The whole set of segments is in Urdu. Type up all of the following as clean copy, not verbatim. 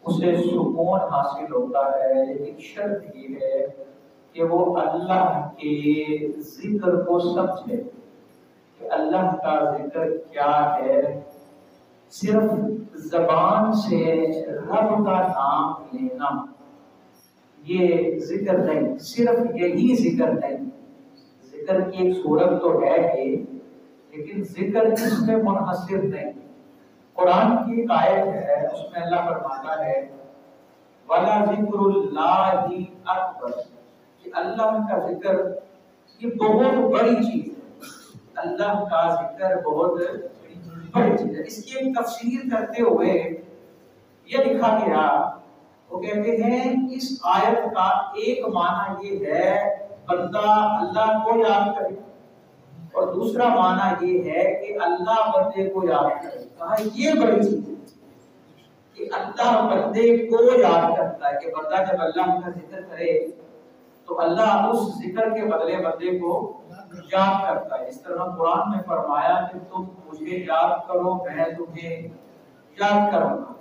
اسے سکون حاصل ہوتا ہے، لیکن شرط یہ ہے کہ وہ اللہ کے ذکر کو سمجھے کہ اللہ کا ذکر کیا ہے۔ صرف زبان سے رب کا نام لینا یہ ذکر نہیں، صرف یہی ذکر نہیں۔ ذکر کی ایک صورت تو ہے ہی، لیکن ذکر اس میں منحصر نہیں۔ قرآن کی ایک آیت ہے، اس میں اللہ فرماتا ہے وَلَا ذِكْرُ اللَّهِ أَكْبَرُ، کہ اللہ کا ذکر یہ بہت بڑی چیز ہے۔ اللہ کا ذکر بہت بڑی چیز ہے۔ اس کی ایک تفسیر کرتے ہوئے یہ لکھا گیا، وہ کہتے ہیں اس آیت کا ایک معنی یہ ہے بندہ اللہ کو یاد کرے، اور دوسرا معنی یہ ہے کہ اللہ بندے کو یاد کرے۔ کہا یہ بڑی چیز ہے کہ اللہ بندے کو یاد کرتا ہے، کہ بندہ جب اللہ کا ذکر کرے تو اللہ اس ذکر کے بدلے بندے کو یاد کرتا ہے۔ اس طرح قرآن میں فرمایا کہ تم مجھے یاد کرو میں تمہیں یاد کروں گا۔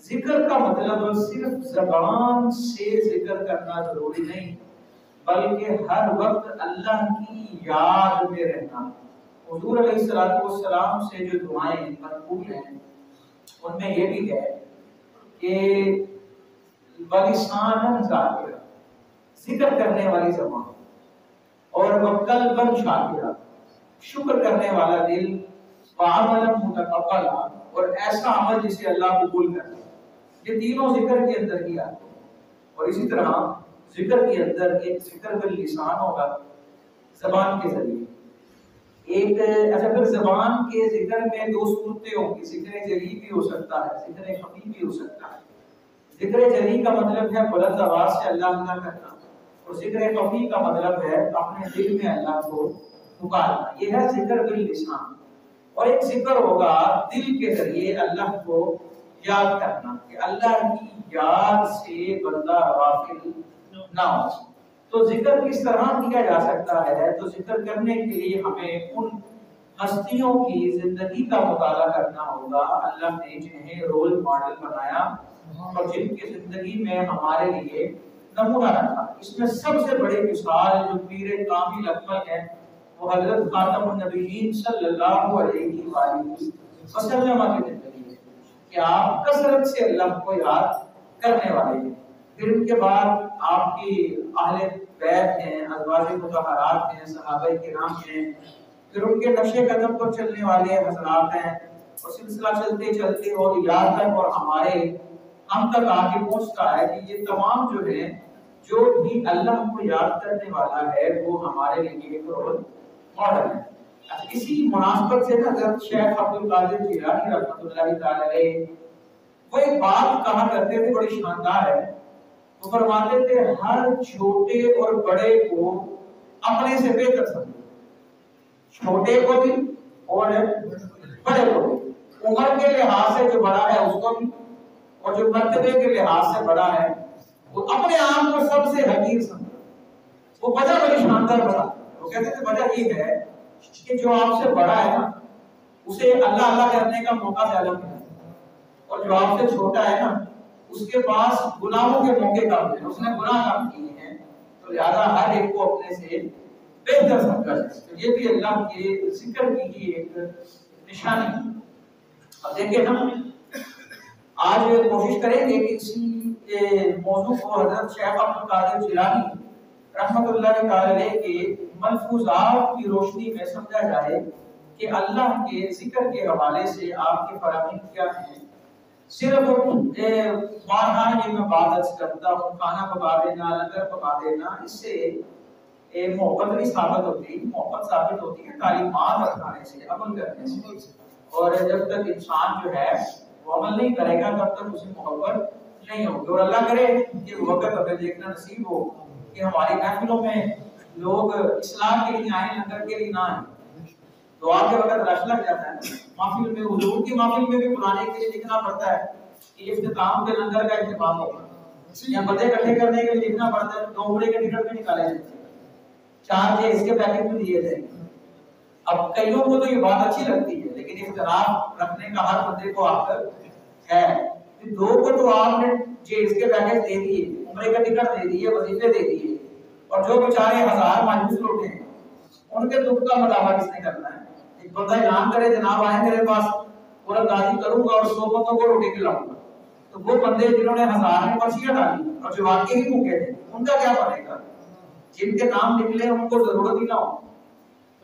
ذکر کا مطلب صرف زبان سے ذکر کرنا ضروری نہیں، بلکہ ہر وقت اللہ کی یاد میں رہنا۔ حضور علیہ السلام سے جو دعائیں منقول ہیں ان میں یہ بھی ہے کہ بلسانً ذاکرا، ذکر کرنے والی زبان، اور وقلبًا شاکرا، شکر کرنے والا دل، وعملاً متقبلا، اور ایسا عمل جسے اللہ قبول کرے۔ یہ تینوں ذکر کے اندر ہی آتے ہیں۔ اور اسی طرح ذکر کے اندر ایک ذکر باللسان ہوگا، زبان کے ذریعے ایک، اچھا پھر زبان کے ذکر میں دو صورتیں ہوں گی، ذکر جلی بھی ہو سکتا ہے، ذکر خفی بھی ہو سکتا ہے۔ ذکر جلی کا مطلب ہے بلند آواز سے اللہ کرنا، اور ذکر خفی کا مطلب ہے اپنے دل میں اللہ کو پکارنا، یہ ہے ذکر باللسان۔ اور ایک ذکر ہوگا دل کے ذریعے اللہ کو یاد کرنا، کہ اللہ کی یاد سے بندہ غافل نہ ہو۔ تو ذکر کس طرح کیا جا سکتا ہے؟ تو ذکر کرنے کے لیے ہمیں ان ہستیوں کی زندگی کا مطالعہ کرنا ہوگا اللہ نے جنہیں رول ماڈل بنایا اور جن کی زندگی میں ہمارے لیے نمونہ رکھا۔ اس میں سب سے بڑی مثال جو پیر کامل اکمل ہے وہ حضرت خاتم النبیین صلی اللہ علیہ وآلہ وسلم کی زندگی ہے، کہ آپ کثرت سے اللہ کو یاد کرنے والے ہیں۔ پھر ان کے بعد آپ کی اہل بیت ہیں، ازواج مطہرات ہیں، صحابہ کرام ہیں، پھر ان کے نقش قدم پر چلنے والے حضرات ہیں، اور سلسلہ چلتے چلتے اور یہاں تک اور ہم تک آ کے پہنچتا ہے کہ یہ تمام جو ہے جو بھی اللہ کو یاد کرنے والا ہے وہ ہمارے لیے ایک رول ماڈل ہے۔ اسی مناسبت سے حضرت شیخ عبد القادر جیلانی رحمۃ اللہ تعالی علیہ وہ ایک بات کہا کرتے تھے، بڑی شاندار ہے۔ وہ فرماتے تھے ہر چھوٹے اور بڑے کو اپنے سے بہتر سمجھو، چھوٹے کو بھی اور بڑے کو بھی، عمر کے لحاظ سے جو بڑا ہے اس کو بھی، اور جو مرتبے کے لحاظ سے بڑا ہے وہ اپنے آپ کو سب سے حقیر سمجھو۔ وہ وجہ بڑی شاندار بتا، وہ کہتے تھے وجہ یہ ہے کہ جو آپ سے بڑا ہے نا اسے اللہ اللہ کرنے کا موقع زیادہ ملتا ہے، اور جو آپ سے چھوٹا ہے نا اس کے پاس گناہوں کے موقع کم ہیں، اس نے گناہ کم کیے ہیں، تو لہذا ہر ایک کو اپنے سے بہتر سمجھا جائے۔ تو یہ بھی اللہ کے ذکر کی ہی ایک نشانی ہے۔ اب دیکھیں ہم آج کوشش کریں گے کہ اسی موضوع کو حضرت شیخ عبد القادر جیلانی رحمۃ اللہ تعالی کے ملفوظات کی روشنی میں سمجھا جائے کہ اللہ کے ذکر کے حوالے سے آپ کے فرامین کیا ہیں۔ صرف بارہا یہ میں بات کرتا ہوں، کھانا پکا دینا، لنگر پکا دینا، اس سے محبت نہیں ثابت ہوتی۔ محبت ثابت ہوتی ہے تعلیمات اپنانے سے، عمل کرنے سے، اور جب تک انسان جو ہے وہ عمل نہیں کرے گا تب تک اسے محبت نہیں ہوگی۔ اور اللہ کرے کہ وقت ہمیں دیکھنا نصیب ہو کہ ہماری محفلوں میں لوگ اصلاح کے لیے آئیں، لنگر کے لیے نہ آئیں۔ دعا کے وقت رش لگ جاتا ہے، محفل میں حضور کی محفل میں بھی بلانے کے لیے لکھنا پڑتا ہے کہ اختتام کے لنگر کا اہتمام ہوگا، یا بندے اکٹھے کرنے کے لیے لکھنا پڑتا ہے، 2 بڑے کے ٹکٹ بھی نکالے جاتے ہیں، 4 کے اس کے پیکٹ بھی دیے جائیں گے۔ اب کئیوں کو تو یہ بات اچھی لگتی ہے، لیکن اختلاف رکھنے کا ہر بندے کو حق ہے۔ دو کو تو آپ نے جیل کے پیکج دے دیے، عمرے کا ٹکٹ دے دیے، وظیفے دے دیے، اور جو بیچارے ہزار مایوس لوگ ہیں ان کے دکھ کا مداوع کس نے کرنا ہے؟ ایک بندہ اعلان کرے جناب آئے میرے پاس قرآن دازی کروں گا اور 100 بندوں کو روٹی کھلاؤں گا، تو وہ بندے جنہوں نے ہزار میں پرچیاں ڈالی اور جو واقعی ہی بھوکے تھے ان کا کیا بنے گا؟ جن کے نام نکلے ان کو ضرورت ہی نہ ہو۔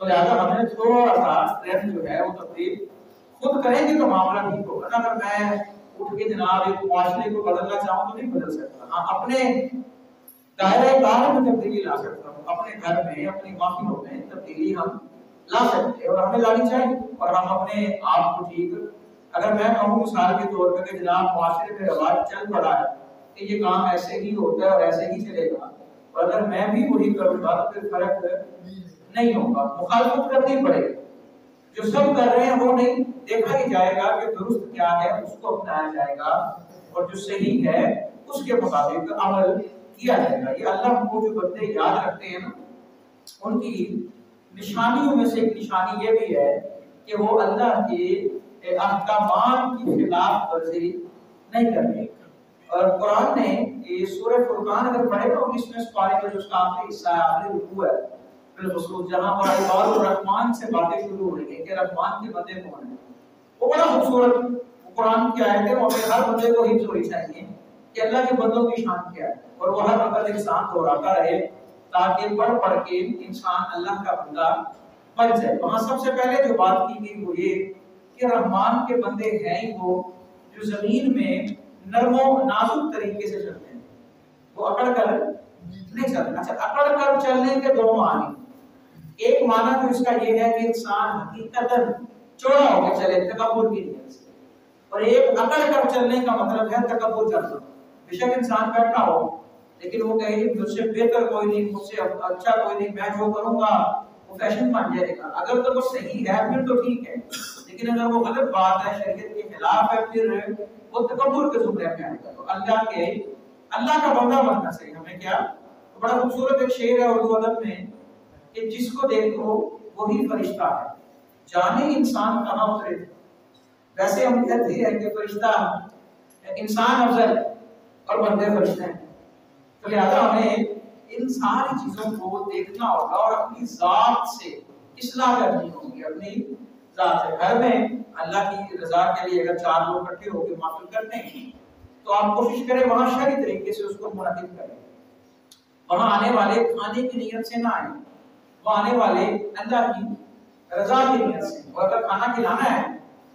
تو لہٰذا ہمیں تھوڑا سا ٹرینڈ جو ہے وہ تبدیل خود کریں گے تو معاملہ ٹھیک ہوگا نا۔ اگر میں اٹھ کے جناب ایک معاشرے کو بدلنا چاہوں تو نہیں بدل سکتا، ہاں اپنے دائرۂ کار میں تبدیلی لا سکتا ہوں، اپنے گھر میں اپنی معاملوں میں تبدیلی ہم لا سکتے ہیں اور ہمیں لانی چاہیے، اور ہم اپنے آپ کو ٹھیک، اگر میں کہوں مثال کے طور پہ کہ جناب معاشرے میں رواج چل پڑا ہے کہ یہ کام ایسے ہی ہوتا ہے اور ایسے ہی چلے گا، اور اگر میں بھی وہی کروں گا تو پھر فرق نہیں ہوگا، مخالفت کرنی پڑے گی۔ جو سب کر رہے ہیں وہ نہیں، دیکھا ہی جائے گا کہ درست کیا ہے اس کو اپنایا جائے گا، اور جو صحیح ہے اس کے مطابق عمل کیا جائے گا۔ یہ اللہ کو جو بندے یاد رکھتے ہیں نا، ان کی نشانیوں میں سے ایک نشانی یہ بھی ہے کہ وہ اللہ کے احکامات کی خلاف ورزی نہیں کرتے۔ اور قرآن نے یہ سورہ فرقان اگر پڑھے تو 19ویں سپارے کا جو اس کا آخری حصہ ہے، آخری رکوع ہے بالخصوص، جہاں پر عباد الرحمن سے باتیں شروع ہو رہی ہیں کہ رحمان کے بندے کون ہیں، وہ بڑا خوبصورت قرآن کی آیت ہے، وہ ہمیں ہر بندے کو حفظ ہونی چاہیے کہ اللہ کے بندوں کی شان کیا ہے، اور وہ ہر وقت انسان دہراتا رہے تاکہ پڑھ پڑھ کے انسان اللہ کا بندہ بن جائے۔ وہاں سب سے پہلے جو بات کی گئی وہ یہ کہ رحمان کے بندے ہیں ہی وہ جو زمین میں نرم و نازک طریقے سے چلتے ہیں، وہ اکڑ کر نہیں چلتے۔ اچھا، اکڑ کر چلنے کے دو معنی، ایک معنی تو اس کا یہ ہے کہ انسان حقیقتاً چوڑا ہو کے چلے تکبر کی نیت سے، اور ایک اکڑ کر چلنے کا مطلب ہے تکبر کرنا۔ بے شک انسان بیٹھا ہو لیکن وہ کہے کہ مجھ سے بہتر کوئی نہیں، مجھ سے اچھا کوئی نہیں، میں جو کروں گا وہ فیشن بن جائے گا۔ اگر تو وہ صحیح ہے پھر تو ٹھیک ہے، لیکن اگر وہ غلط بات ہے، شریعت کے خلاف ہے، پھر وہ تکبر کے زمرے میں آئے گا۔ تو اللہ کا بندہ بننا چاہیے ہمیں۔ کیا بڑا خوبصورت ایک شعر ہے اردو ادب میں کہ جس کو دیکھو وہی فرشتہ ہے، جانے انسان کہاں اترے۔ ویسے ہم کہتے ہیں کہ فرشتہ انسان افضل اور بندے فرشتے ہیں، تو لہٰذا ہمیں ان ساری چیزوں کو دیکھنا ہوگا اور اپنی ذات سے اصلاح کرنی ہوگی، اپنی ذات سے۔ گھر میں اللہ کی رضا کے لیے اگر 4 لوگ اکٹھے ہو کے محفل کرتے ہیں تو آپ کوشش کریں وہاں شرعی طریقے سے اس کو منعقد کریں، وہاں آنے والے کھانے کی نیت سے نہ آئیں، وہاں آنے والے اللہ کی رضا کی نیت سے۔ اور اگر کھانا کھلانا ہے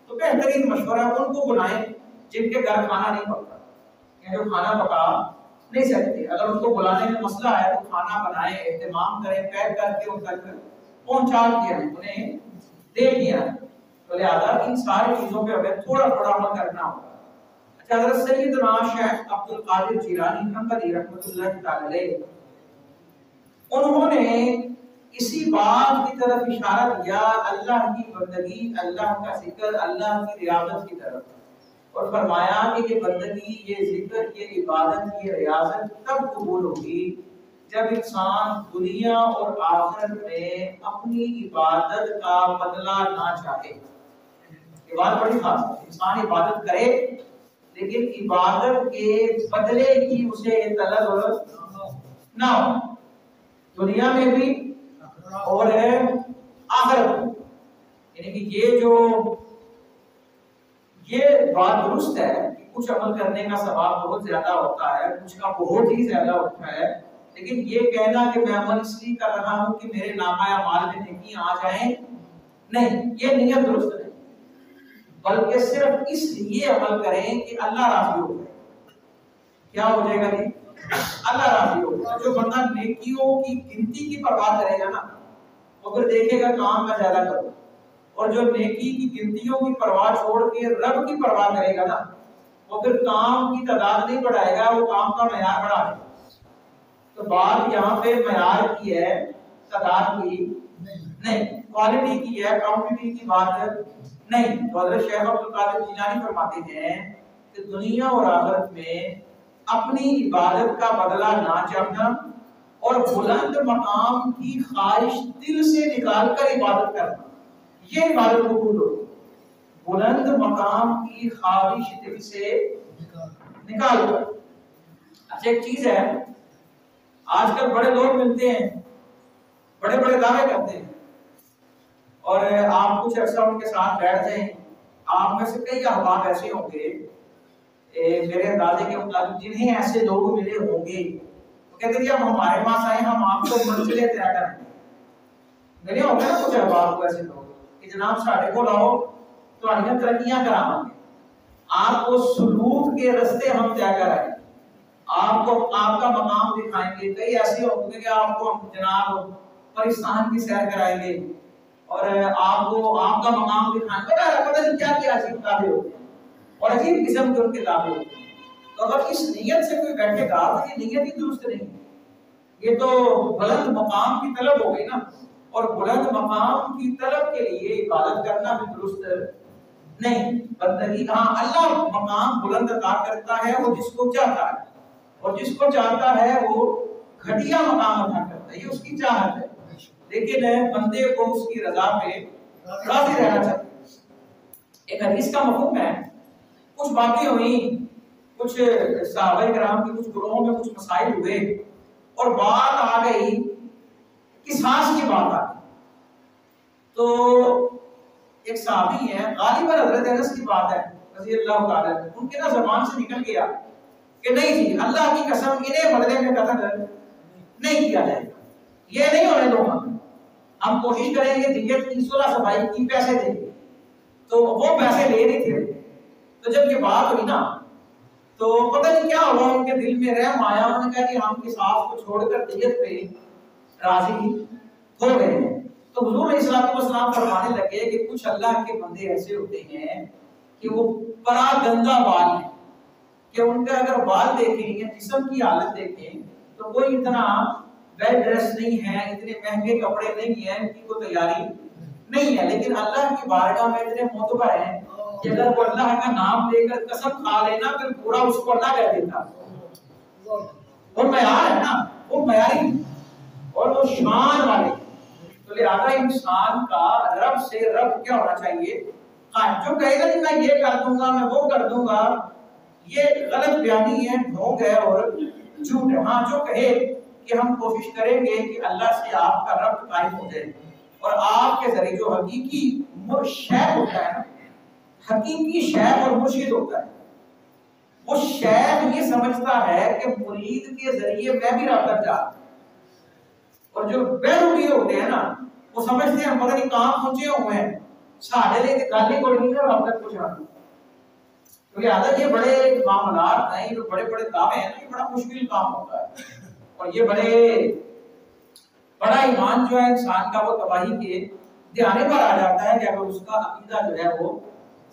تو بہترین مشورہ ان کو بلائیں جن کے گھر کھانا نہیں پکتا یا جو کھانا پکا نہیں سکتے۔ اگر ان کو بلانے میں مسئلہ ہے تو کھانا بنائیں، اہتمام کریں، پیک کر کے ان تک پہنچا دیا ہے، انہیں دے دیا ہے۔ تو لہٰذا ان ساری چیزوں پہ ہمیں تھوڑا تھوڑا عمل کرنا ہوگا۔ اچھا، حضرت سیدنا شیخ عبد القادر جیلانی محمدی رحمۃ اللہ تعالی علیہ، انہوں نے اسی بات کی طرف اشارہ کیا، اللہ کی بندگی، اللہ کا ذکر، اللہ کی ریاضت کی طرف، اور فرمایا کہ یہ بندگی، یہ ذکر، یہ عبادت، یہ ریاضت تب قبول ہوگی جب انسان دنیا اور آخرت میں اپنی عبادت کا بدلہ نہ چاہے۔ یہ بات بڑی خاص ہے، انسان عبادت کرے لیکن عبادت کے بدلے کی اسے طلب نہ ہو، دنیا میں بھی اور آخرت میں۔ یعنی کہ یہ بات درست ہے کہ کچھ عمل کرنے کا ثواب بہت زیادہ ہوتا ہے، کچھ کا بہت ہی زیادہ ہوتا ہے، لیکن یہ کہنا کہ میں عمل اس لیے کر رہا ہوں کہ میرے نامہ اعمال میں نیکیاں آ جائیں، نہیں، یہ نیت درست نہیں، بلکہ صرف اس لیے عمل کریں کہ اللہ راضی ہو جائے۔ کیا ہو جائے گا جی؟ اللہ راضی ہو جائے۔ جو بندہ نیکیوں کی گنتی کی پرواہ کرے گا نا، وہ پھر دیکھے گا کام کا زیادہ کرو، اور جو نیکی کی گنتیوں کی پرواہ چھوڑ کے رب کی پرواہ کرے گا نا، وہ پھر کام کی تعداد نہیں بڑھائے گا، وہ کام کا معیار بڑھا دے گا۔ تو بات یہاں پہ معیار کی ہے، تعداد کی نہیں، کوالٹی کی ہے، کوانٹٹی کی بات نہیں۔ تو حضرت شیخ عبد القادر جیلانی فرماتے ہیں کہ دنیا اور آخرت میں اپنی عبادت کا بدلہ نہ چاہنا اور بلند مقام کی خواہش دل سے نکال کر عبادت کرنا، یہ عبادت قبول ہوگی۔ بلند مقام کی خواہش دل سے نکال کر. اچھا ایک چیز ہے، آج کل بڑے لوگ ملتے ہیں، بڑے بڑے دعوے کرتے ہیں، اور آپ کچھ عرصہ ان کے ساتھ بیٹھ جائیں، آپ میں سے کئی احباب ایسے ہوں گے میرے اندازے کے مطابق جنہیں ایسے لوگ ملے ہوں گے، وہ کہتے ہیں جب ہمارے پاس آئے ہم آپ کو منزلیں طے کریں. ملے ہوں گے نا کچھ احباب کو ایسے لوگ کہ جناب ساڑھے کو لاؤ تو ہمیں ترقیاں کراؤں گے، آپ کو سلوک کے رستے ہم طے کرائیں، آپ کو آپ کا مقام دکھائیں گے. کئی ایسے ہوں گے کہ آپ کو جناب پاکستان کی سیر کرائیں گے اور آپ کو آپ کا مقام دکھائیں گے. پتہ نہیں کیا کیا عجیب دعوے ہوتے ہیں اور عجیب قسم کے ان کے دعوے ہوتے ہیں. تو اگر اس نیت سے کوئی بیٹھے گا تو یہ نیت ہی درست نہیں، یہ تو بلند مقام کی طلب ہو گئی نا، اور بلند مقام کی طلب کے لیے عبادت کرنا بھی درست نہیں. بندگی ہاں اللہ مقام بلند عطا کرتا ہے وہ جس کو چاہتا ہے، اور جس کو چاہتا ہے وہ گھٹیا مقام عطا کرتا ہے، یہ اس کی چاہت ہے، لیکن بندے کو اس کی رضا پہ راضی رہنا چاہیے. ایک حدیث کا مفہوم ہے، کچھ باتیں ہوئی، کچھ صحابہ کرام کے کچھ گروہوں میں کچھ مسائل ہوئے اور بات آ گئی قصاص کی بات آ گئی. تو ایک صحابی ہے، غالباً حضرت انس کی بات ہے رضی اللہ تعالیٰ عنہ، ان کے نا زبان سے نکل گیا کہ نہیں جی اللہ کی قسم انہیں بدلے میں قتل نہیں کیا جائے گا، یہ نہیں ہونے دو، ہم کوشش کریں گے دیت کی صلح صفائی کی پیسے دیں گے. تو وہ پیسے لے نہیں تھے. تو جب یہ بات ہوئی نا تو پتہ نہیں کیا ہوا، ان کے دل میں رحم آیا، انہوں نے کہا کہ ہم قصاص کو چھوڑ کر دیت پہ راضی ہو گئے ہیں. تو حضور علیہ الصلوۃ والسلام فرمانے لگے کہ کچھ اللہ کے بندے ایسے ہوتے ہیں کہ وہ پرا گندا بال ہیں، کہ ان کا اگر بال دیکھیں یا جسم کی حالت دیکھیں تو کوئی اتنا ویل ڈریس نہیں ہے، اتنے مہنگے کپڑے نہیں ہیں، ان کی کوئی تیاری نہیں ہے، لیکن اللہ کی بارگاہ میں اتنے معتبر ہیں کہ اگر وہ اللہ کا نام لے کر قسم کھا لینا پھر پورا اس کو اللہ کہہ دیتا. وہ معیار ہے نا، وہ معیاری اور وہ شان والے. تو لہذا انسان کا رب سے رب کیا ہونا چاہیے؟ جو کہے گا کہ میں یہ کر دوں گا، میں وہ کر دوں گا، یہ غلط بیانی ہے، ڈھونگ ہے اور جھوٹ ہے. ہاں جو کہے کہ ہم کوشش کریں گے کہ اللہ سے آپ کا رب قائم ہو جائے اور آپ کے ذریعے جو حقیقی شیخ ہوتا ہے نا، حقیقی شیخ اور مرشد ہوتا ہے، وہ شیخ یہ سمجھتا ہے کہ مرید کے ذریعے میں بھی رب تک جاتا ہوں، اور جو بیروی ہوتے ہیں نا وہ سمجھتے ہیں پتہ نہیں کہاں پہنچے ہوئے ہیں، ساڑھے لے کے گالی کوئی نہیں ہے رب تک پہنچا دوں. تو لہٰذا یہ بڑے معاملات ہیں، یہ بڑے بڑے دعوے ہیں، یہ بڑا مشکل کام ہوتا ہے، اور یہ بڑا ایمان جو ہے انسان کا وہ تباہی کے دھیانے پر آ جاتا ہے کہ اگر اس کا عقیدہ جو ہے وہ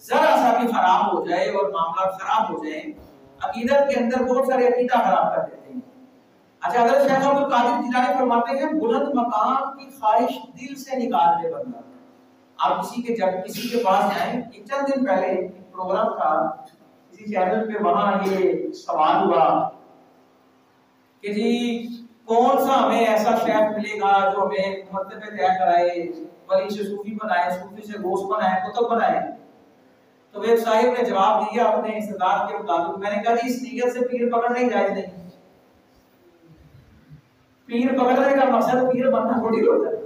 ذرا سا بھی خراب ہو جائے اور معاملات خراب ہو جائیں. عقیدت کے اندر بہت سارے عقیدہ خراب کر دیتے ہیں. اچھا حضرت شیخ عبد القادر جیلانی فرماتے ہیں بلند مقام کی خواہش دل سے نکال دے بندہ. آپ جب کسی کے پاس جائیں، ایک چند دن پہلے پروگرام تھا کسی چینل پہ، وہاں یہ سوال ہوا کہ جی کون سا ہمیں ایسا شیخ ملے گا جو ہمیں مرتبے طے کرائے، ولی سے صوفی بنائے، صوفی سے غوث بنائے، قطب بنائے. تو ایک صاحب نے جواب دیا اپنے استعداد کے مطابق. میں نے کہا جی اس نیت سے پیر پکڑنا ہی جائز نہیں. پیر پکڑنے کا مقصد پیر بننا تھوڑی ہوتا ہے،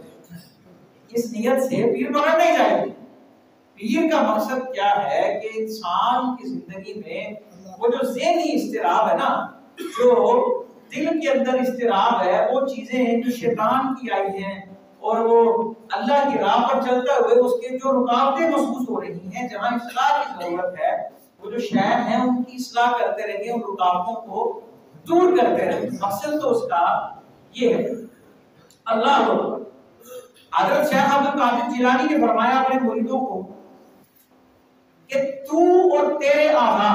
اس نیت سے پیر پکڑنا ہی جائز نہیں. پیر کا مقصد کیا ہے کہ انسان کی زندگی میں وہ جو ذہنی اضطراب ہے نا، جو دل کے اندر اضطراب ہے، وہ چیزیں ہیں جو شیطان کی آئی ہیں اور وہ اللہ کی راہ پر چلتا ہوئے اس کے جو رکاوٹیں محسوس ہو رہی ہیں، جہاں اصلاح کی ضرورت ہے، وہ جو شیخ ہیں ان کی اصلاح کرتے رہیں، ان رکاوٹوں کو دور کرتے رہیں. مقصد تو اس کا یہ ہے. اللہ اکبر. حضرت شیخ عبد القادر جیلانی نے فرمایا اپنے مریدوں کو کہ تو اور تیرے اعضاء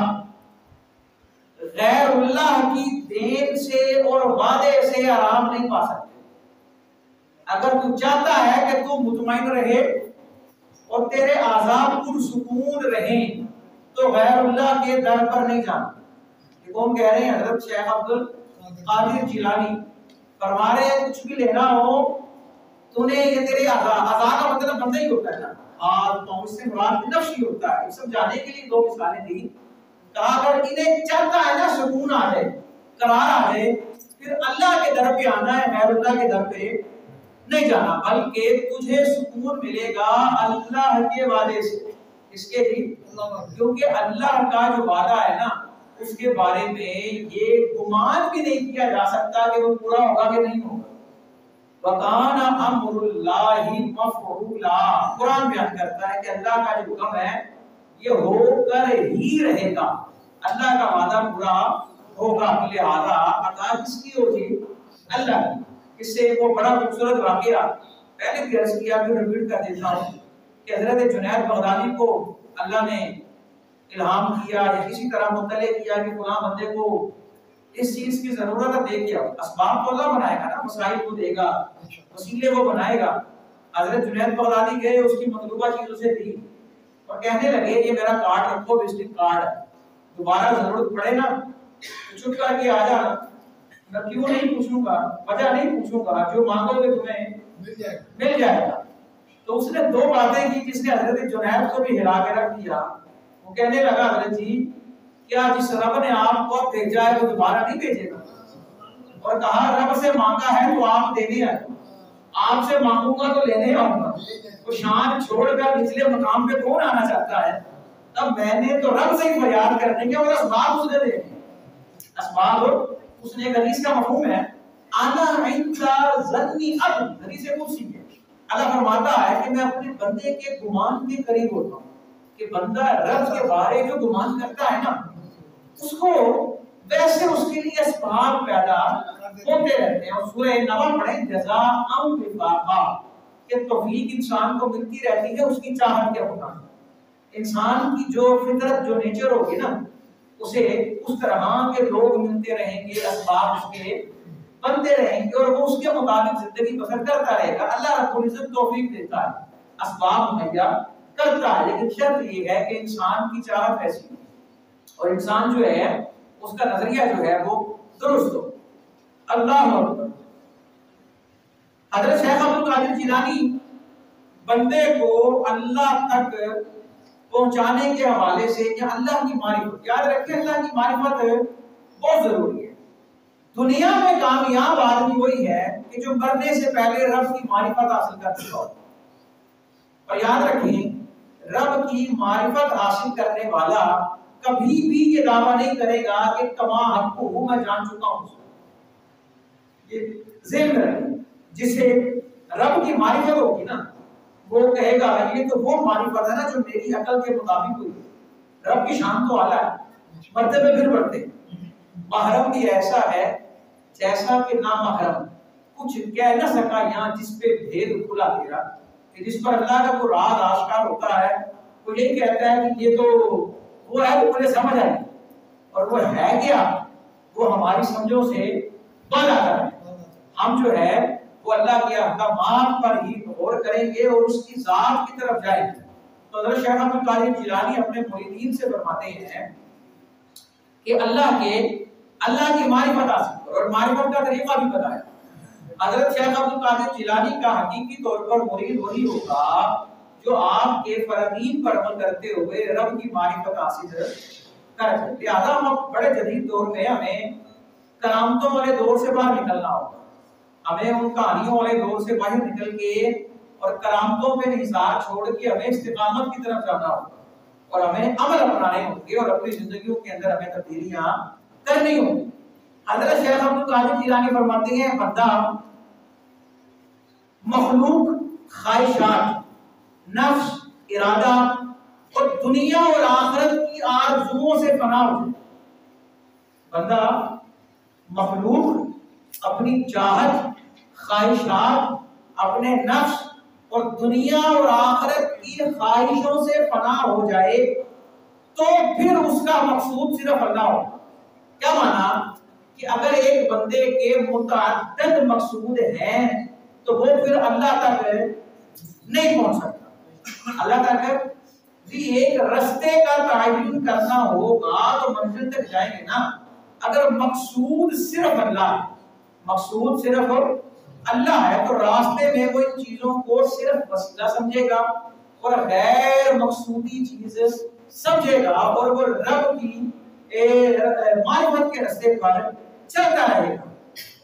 غیر اللہ کی دین سے اور وعدے سے آرام نہیں پا سکتے. اگر تو چاہتا ہے کہ تو مطمئن رہے اور تیرے اعضاء پرسکون رہیں تو غیر اللہ کے در پر نہیں جانا. یہ کون کہہ رہے ہیں؟ حضرت شیخ عبد القادر جیلانی فرما رہے ہیں کچھ بھی لینا ہو تو نے یہ تیرے اعضاء کا مطلب بندہ ہی ہوتا ہے نا، اور تو اس سے مراد نفس ہی ہوتا ہے. سمجھانے کے لیے دو مثالیں دی کہا اگر انہیں چاہتا ہے نا سکون آ جائے، قرار آ جائے، پھر اللہ کے در پہ آنا ہے، غیر اللہ کے در پہ نہیں جانا، بلکہ تجھے سکون ملے گا اللہ کے وعدے سے۔ اس کے لیے کیونکہ اللہ کا جو وعدہ ہے نا اس کے بارے میں یہ گمان بھی نہیں کیا جا سکتا کہ وہ پورا ہوگا کہ نہیں ہوگا۔ وَقَانَ أَمْرُ اللَّهِ مَفْعُولًا، قرآن بیان کرتا ہے کہ اللہ کا جو حکم ہے یہ ہو کر ہی رہے گا، اللہ کا وعدہ پورا ہوگا، لہذا عطا کس کی ہوگی؟ اللہ کی۔ اس سے وہ بڑا خوبصورت واقعہ پہلے بھی عرض کیا، پھر ریپیٹ کر دیتا ہوں کہ حضرت جنید بغدادی کو اللہ نے الہام کیا یا کسی طرح مطلع کیا کہ فلاں بندے کو اس چیز کی ضرورت ہے، دے کیا اسباب تو اللہ بنائے گا نا، مسائل کو دے گا، وسیلے وہ بنائے گا۔ حضرت جنید بغدادی گئے، اس کی مطلوبہ چیز اسے دی اور کہنے لگے یہ میرا کارڈ رکھو، وزٹنگ کارڈ ہے، دوبارہ ضرورت پڑے نا تو چھپ کر کے آ جانا، میں کیوں نہیں پوچھوں گا، وجہ نہیں پوچھوں گا، جو مانگو گے تمہیں مل جائے گا۔ تو اس نے دو باتیں کی جس نے حضرت جنید کو بھی ہلا کے رکھ دیا۔ وہ کہنے لگا حضرت جی کیا جس رب نے آپ کو بھیجا ہے وہ دوبارہ نہیں بھیجے گا؟ اور کہا رب سے مانگا ہے تو آپ دینے آئے، آپ سے مانگوں گا تو لینے آؤں گا۔ وہ شان چھوڑ کر نچلے مقام پہ کون آنا چاہتا ہے؟ تب میں نے تو رب سے ہی فریاد کرنے کے اور اسباب اس نے دے، اسباب اس نے ایک حدیث کا مفہوم ہے انا عند ظنی عبد، حدیث قدسی ہے، اللہ فرماتا ہے کہ میں اپنے بندے کے گمان کے قریب ہوتا ہوں، کہ بندہ رب کے بارے جو گمان کرتا ہے نا اس کو ویسے اس کے لیے اسباب پیدا ہوتے رہتے ہیں۔ اور سورہ نبأ پڑھیں جزاء وفاقا، کہ توفیق انسان کو ملتی رہتی ہے اس کی چاہت کے مطابق۔ انسان کی جو فطرت جو نیچر ہوگی نا اسے اس طرح کے لوگ ملتے رہیں گے، اسباب اس کے بنتے رہیں گے اور وہ اس کے مطابق زندگی بسر کرتا رہے گا۔ اللہ رب العزت توفیق دیتا ہے، اسباب مہیا کرتا ہے، لیکن شرط یہ ہے کہ انسان کی چاہت ایسی ہے اور انسان جو ہے اس کا نظریہ جو ہے وہ درست ہو۔ اللہ اکبر۔ حضرت شیخ عبد القادر جیلانی بندے کو اللہ تک پہنچانے کے حوالے سے یا اللہ کی معرفت، یاد رکھیں اللہ کی معرفت بہت ضروری ہے۔ دنیا میں کامیاب آدمی وہی ہے کہ جو مرنے سے پہلے رب کی معرفت حاصل کر چکا ہو۔ اور یاد رکھیں رب کی معرفت حاصل کرنے والا کبھی بھی یہ دعویٰ نہیں کرے گا کہ کما حق کو میں جان چکا ہوں۔ یہ ذہن میں رکھیں، جسے رب کی معرفت ہوگی نا وہ کہے گا یہ تو وہ معرفت ہے نا جو میری عقل کے مطابق ہوئی ہے۔ رب کی شان تو اعلیٰ ہے، مرتبے پھر بڑھتے۔ محرم بھی ایسا ہے جیسا کہ نامحرم کچھ کہہ نہ سکا یہاں، جس پہ بھید کھلا تیرا، کہ جس پر اللہ کا کوئی راز آشکار ہوتا ہے وہ یہی کہتا ہے کہ یہ تو وہ ہے، وہ مجھے سمجھ آئی، اور وہ ہے کیا وہ ہماری سمجھوں سے بڑھ آتا ہے۔ ہم جو ہے وہ اللہ کے احکامات پر ہی غور کریں گے اور اس کی ذات کی طرف جائیں گے۔ تو حضرت شیخ عبد القادر جیلانی اپنے مریدین سے فرماتے ہیں کہ اللہ کی معرفت حاصل کرو، اور معرفت کا طریقہ بھی بتایا۔ حضرت شیخ عبد القادر جیلانی کا حقیقی طور پر مرید وہی ہوگا جو آپ کے فرامین پر عمل کرتے ہوئے رب کی معرفت حاصل کر سکے۔ لہٰذا ہم بڑے جدید دور میں ہمیں کرامتوں والے دور سے باہر نکلنا ہوگا، ہمیں ان کہانیوں والے دور سے باہر نکل کے اور کرامتوں پہ انحصار چھوڑ کے ہمیں استقامت کی طرف جانا ہوگا اور ہمیں عمل اپنانے ہوں گے اور اپنی زندگیوں کے اندر ہمیں تبدیلیاں کرنی ہوں گی۔ حضرت شیخ عبد القادر جیلانی فرماتے ہیں بندہ مخلوق خواہشات، نفس، ارادہ اور دنیا اور آخرت کی آرزوؤں سے پناہ ہو جائے۔ بندہ مخلوق اپنی چاہت، خواہشات، اپنے نفس اور دنیا اور آخرت کی خواہشوں سے پناہ ہو جائے تو پھر اس کا مقصود صرف اللہ ہو۔ کیا مانا کہ اگر ایک بندے کے متعدد مقصود ہیں تو وہ پھر اللہ تک نہیں پہنچ سکتا۔ اللہ تک بھی ایک رستے کا تعین کرنا ہوگا تو منزل تک جائیں گے نا۔ اگر مقصود صرف اللہ ہے، مقصود صرف اللہ ہے تو راستے میں وہ ان چیزوں کو صرف وسیلہ سمجھے گا اور غیر مقصودی چیز سمجھے گا اور وہ رب کی معرفت کے راستے پر چلتا رہے گا۔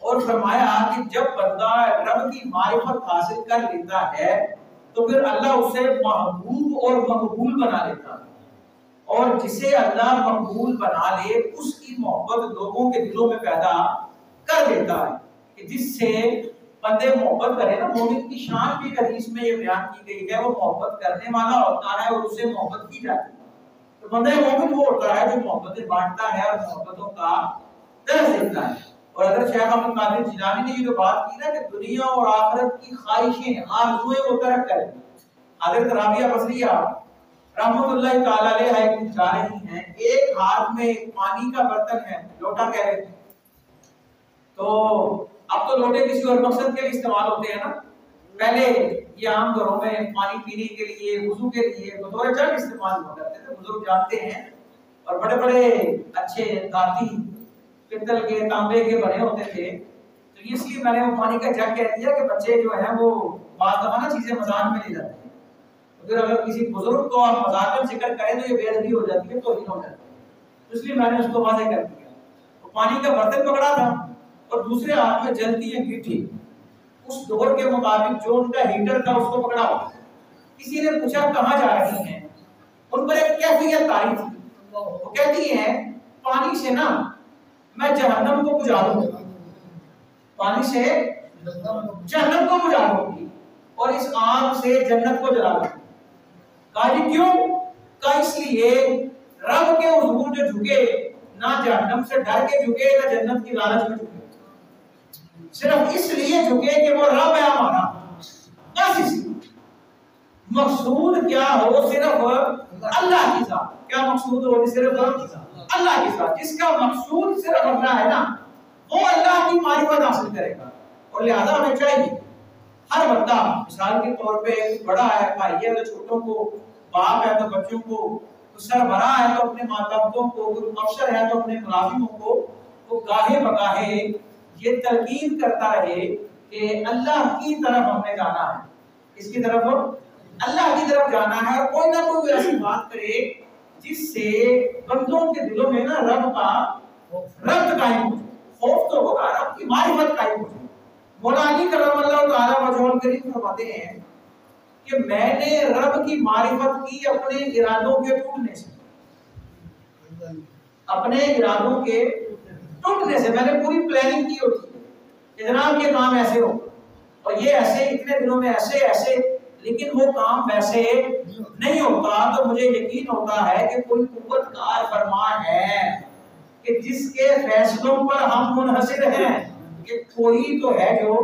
اور فرمایا کہ جب بندہ رب کی معرفت حاصل کر لیتا ہے تو پھر اللہ اسے محبوب اور مقبول بنا لیتا ہے، اور جسے اللہ مقبول بنا لے اس کی محبت لوگوں کے دلوں میں پیدا کر دیتا ہے، کہ جس سے بندے محبت کرے نا۔ مومن کی شان بھی حدیث میں یہ بیان کی گئی ہے، وہ محبت کرنے والا ہوتا ہے اور اسے محبت کی جاتی ہے۔ تو بندہ مومن وہ ہوتا ہے جو محبتیں بانٹتا ہے اور محبتوں کا درس دیتا ہے۔ اور اگر شیخ احمد قادری جیلانی نے یہ جو بات کی نا کہ دنیا اور آخرت کی خواہشیں آرزوئیں وہ ترک کریں، حضرت رابعہ بصریہ رحمۃ اللہ تعالی علیہ ایک دن جا رہی ہیں، ایک ہاتھ میں پانی کا برتن ہے، لوٹا کہہ رہے ہیں، تو اب تو لوٹے کسی اور مقصد کے لیے استعمال ہوتے ہیں نا، پہلے یہ عام گھروں میں پانی پینے کے لیے، وضو کے لیے بطور جگ استعمال ہوا کرتے تھے، بزرگ جانتے ہیں، اور بڑے بڑے اچھے دھاتی پتل کے تانبے کے بنے ہوتے تھے۔ تو اس لیے میں نے وہ پانی کا جگ کہہ دیا کہ بچے جو ہیں وہ بعض دفعہ نا چیزیں مذاق میں لے جاتے ہیں، پھر اگر کسی بزرگ کو آپ مذاق میں ذکر کریں تو یہ بے ادبی ہو جاتی ہے، توہین ہو جاتی ہے، اس لیے میں نے اس کو واضح کر دیا۔ تو پانی کا برتن پکڑا تھا اور دوسرے ہاتھ میں جلتی انگیٹھی، اس دور کے مطابق جو ان کا ہیٹر تھا اس کو پکڑا ہوا۔ کسی نے پوچھا کہاں جا رہی ہیں، ان پر ایک کیفیت طاری تھی، وہ کہتی ہیں پانی سے نا میں جہنم کو بجھا دوں گا، پانی سے جہنم کو بجھا دوں گی اور اس آگ سے جنت کو جلا دوں گی۔ کہا جی کیوں؟ کہا اس لیے رب کے حضور جو جھکے، نہ جہنم سے ڈر کے جھکے نہ جنت کی لالچ میں جھکے، صرف اس لیے جھکے کہ وہ رب ہے ہمارا، بس اس لیے۔ مقصود کیا ہو؟ صرف اللہ کی ذات۔ کیا مقصود ہو؟ صرف اللہ کی ذات۔ جس کا مقصود صرف اللہ ہے نا، وہ اللہ کی معرفت حاصل کرے گا۔ اور لہذا ہمیں چاہیے ہر بندہ، مثال کے طور پہ بڑا ہے، بھائی ہے تو چھوٹوں کو، باپ ہے تو بچوں کو، سربراہ ہے تو اپنے ماتحتوں کو، افسر ہے تو اپنے ملازموں کو، وہ گاہے بگاہے یہ تلقین کرتا رہے کہ اللہ کی طرف ہم نے جانا ہے، اس کی طرف اللہ کی طرف جانا ہے، اور کوئی نہ کوئی ایسی بات کرے جس سے بندوں کے دلوں میں نا رب کا رب قائم ہو، خوف تو ہوگا، رب کی معرفت قائم ہو۔ مولا علی کرم اللہ تعالی وجہہ الکریم فرماتے ہیں کہ میں نے رب کی معرفت کی اپنے ارادوں کے ٹوٹنے سے، اپنے ارادوں کے ٹوٹنے سے۔ میں نے پوری پلاننگ کی ہوتی ہے کہ جناب یہ کام ایسے ہو اور یہ ایسے اتنے دنوں میں ایسے، لیکن وہ کام ویسے نہیں ہوتا، تو مجھے یقین ہوتا ہے کہ کوئی قوت کار فرمان ہے کہ جس کے فیصلوں پر ہم منحصر ہیں، کہ کوئی تو ہے جو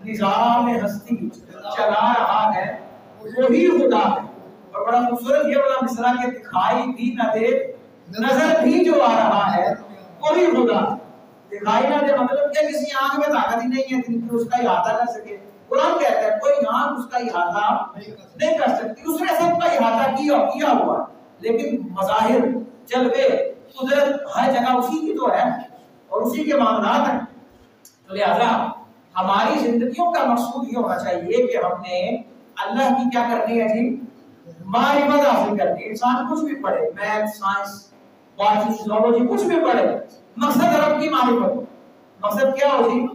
نظام ہستی چلا رہا ہے، وہی خدا ہے۔ اور بڑا خوبصورت یہ والا مصرع کہ دکھائی بھی نہ دے نظر بھی جو آ رہا ہے وہی خدا۔ دکھائی نہ دے مطلب کہ کسی آنکھ میں طاقت ہی نہیں ہے کہ اس کا احاطہ کر سکے۔ قرآن کہتا ہے کوئی آنکھ اس کا احاطہ نہیں کر سکتی، اس نے سب کا احاطہ کیا ہوا، لیکن مظاہر، جلوے، قدرت ہر جگہ اسی کی تو ہے اور اسی کے معاملات ہیں۔ تو لہذا ہماری زندگیوں کا مقصود یہ ہونا چاہیے کہ ہم نے اللہ کی کیا کرنی ہے جی، معرفت حاصل کرنی ہے۔ انسان کچھ بھی پڑھے، میتھ، سائنس، باٹنی، زوالوجی، کچھ بھی پڑھے، مقصد رب کی معرفت۔ مقصد کیا ہو جی؟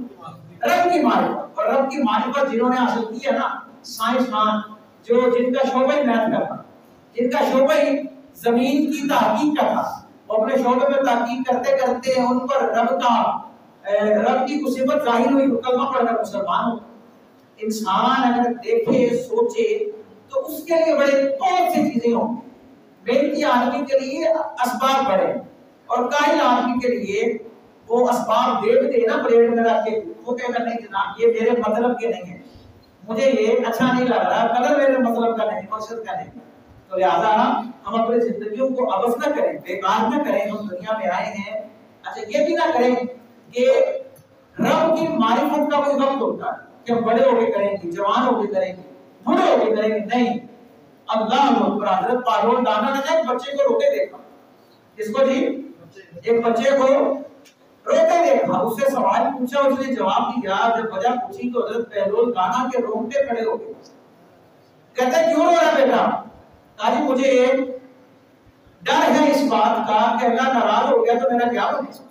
رب کی معرفت۔ اور رب کی معرفت جنہوں نے حاصل کی ہے نا، سائنسدان جن کا شعبہ ہی میتھ کا تھا، جن کا شعبہ ہی زمین کی تحقیق کا تھا، وہ اپنے شعبے میں تحقیق کرتے کرتے ان پر رب کی صفت ظاہر ہوئی، کلمہ پڑھ کر مسلمان ہو۔ انسان اگر دیکھے سوچے تو اس کے لیے بڑے بہت سی چیزیں ہوں۔ محنتی آدمی کے لیے اسباب بڑھے، اور کاہل آدمی کے لیے وہ اسباب دے بھی دے نا پلیٹ میں رکھ کے، وہ کہے گا نہیں جناب یہ میرے مطلب کے نہیں ہے، مجھے یہ اچھا نہیں لگ رہا، کلر میرے مطلب کا نہیں، مقصد کا نہیں۔ تو لہذا ہم اپنی زندگیوں کو عبث نہ کریں، بیکار نہ کریں۔ ہم دنیا میں آئے ہیں، اچھا یہ بھی نہ کریں کہ رب کی معرفت کا کوئی وقت ہوتا ہے کہ ہم بڑے ہو کے کریں گے، جوان ہو کے کریں گے، بوڑھے ہو کے کریں گے، نہیں۔ اللہ اکبر۔ حضرت پارول دانا نے ایک بچے کو روتے دیکھا، اس کو جی ایک بچے کو روتے دیکھا، اس سے سوال پوچھا، اس نے جواب دیا، جب وجہ پوچھی تو حضرت پہلول دانا کے رونگٹے کھڑے ہو گئے۔ کہتے کیوں رو رہا بیٹا؟ کہا جی مجھے ڈر ہے اس بات کا کہ اللہ ناراض ہو گیا تو میرا کیا بنے؟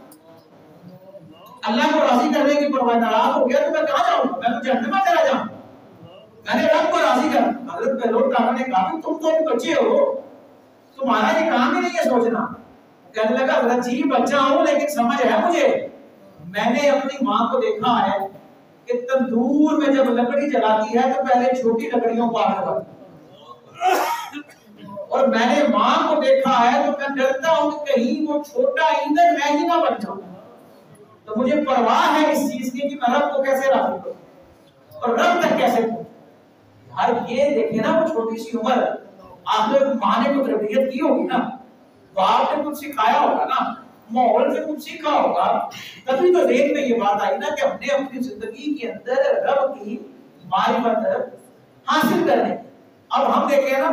اللہ کو راضی کرنے کی پرواہ، ناراض ہو گیا تو میں کہاں جاؤں گا؟ میں تو جہنم میں چلا جاؤں گا۔ میں نے رب کو راضی کرنا۔ حضرت بیلول تعالیٰ نے کہا تم تو بچے ہو، تمہارا یہ کام ہی نہیں ہے سوچنا۔ کہنے لگا حضرت جی بچہ ہوں لیکن سمجھ ہے مجھے، میں نے اپنی ماں کو دیکھا ہے کہ تندور میں جب لکڑی جلاتی ہے تو پہلے چھوٹی لکڑیوں کو آگ لگاتی ہے، اور میں نے ماں کو دیکھا ہے تو میں ڈرتا ہوں کہ کہیں وہ چھوٹا ایندھن میں ہی نہ بن جاؤں۔ تو مجھے پرواہ ہے اس چیز کی کہ میں رب کو کیسے راضی کروں اور رب تک کیسے پہنچوں۔ ہر یہ دیکھیں نا وہ چھوٹی سی عمر، آخر ماں نے کچھ تربیت کی ہوگی نا، باپ نے کچھ سکھایا ہوگا نا، ماحول سے کچھ سیکھا ہوگا، تبھی تو ذہن میں یہ بات آئی نا کہ ہم نے اپنی زندگی کے اندر رب کی معرفت حاصل کرنے۔ اب ہم دیکھیں نا،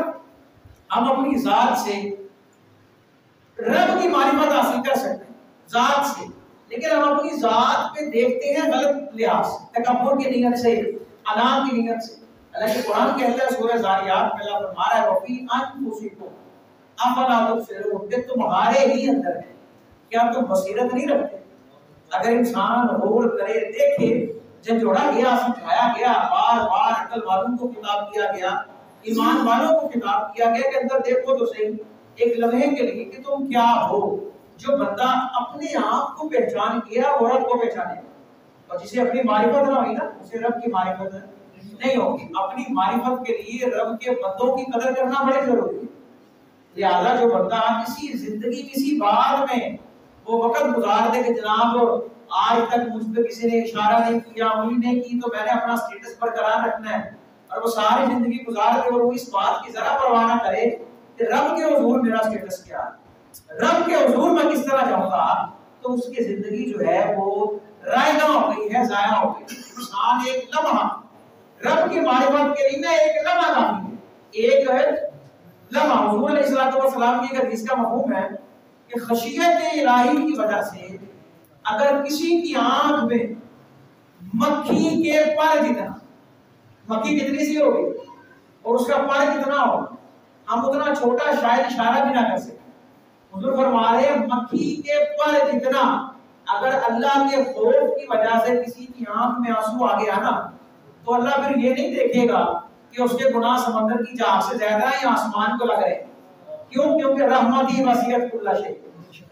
ہم اپنی ذات سے رب کی معرفت حاصل کر سکتے ہیں ذات سے، لیکن ہم اپنی ذات پہ دیکھتے ہیں غلط لحاظ سے، تکبر کی نیت سے، انا کی نیت سے۔ حالانکہ قرآن کہتا ہے سورہ زاریات میں اللہ فرما رہا ہے وفی انفسکم افلا تبصرون، کہ تمہارے ہی اندر ہے، کیا تم بصیرت نہیں رکھتے؟ اگر انسان غور کرے، دیکھے، جھنجھوڑا گیا، سمجھایا گیا، بار بار عقل والوں کو خطاب کیا گیا، ایمان والوں کو خطاب کیا گیا کہ اندر دیکھو تو صحیح ایک لمحے کے لیے کہ تم کیا ہو۔ جو بندہ اپنے آپ کو پہچان کیا وہ رب کو پہچانے، اور جسے اپنی معرفت نہ ہوئی نا اسے رب کی معرفت نہیں ہوگی۔ اپنی معرفت کے لیے رب کے بندوں کی قدر کرنا بڑی ضروری ہے۔ لہذا جو بندہ کسی زندگی کسی بات میں وہ وقت گزار دے کہ جناب آج تک مجھ پہ کسی نے اشارہ نہیں کیا، انگلی نہیں کی، تو میں نے اپنا سٹیٹس برقرار رکھنا ہے، اور وہ ساری زندگی گزار دے اور وہ اس بات کی ذرا پرواہ نہ کرے کہ رب کے حضور میرا سٹیٹس کیا ہے، رب کے حضور میں کس طرح جاؤں گا، تو اس کی زندگی جو ہے وہ رائگاں ہو گئی ہے، ضائع ہو گئی۔ انسان ایک لمحہ رب کی معرفت کے لیے نا ایک لمحہ کافی ہے، ایک لمحہ۔ حضور علیہ الصلوۃ والسلام کی ایک حدیث کا مفہوم ہے کہ خشیت الہی کی وجہ سے اگر کسی کی آنکھ میں مکھی کے پر جتنا، مکھی کتنی سی ہوگی اور اس کا پر کتنا ہو، ہم اتنا چھوٹا شاید اشارہ بھی نہ کر سکیں۔ حضور فرما رہے ہیں مکھی کے پر جتنا اگر اللہ کے خوف کی وجہ سے کسی کی آنکھ میں آنسو آ گیا نا، تو اللہ پھر یہ نہیں دیکھے گا کہ اس کے گناہ سمندر کی جھاگ سے زیادہ ہے یا آسمان کو لگ رہے ہیں۔ کیوں؟ کیونکہ رحمتی وسیعت کل شیء،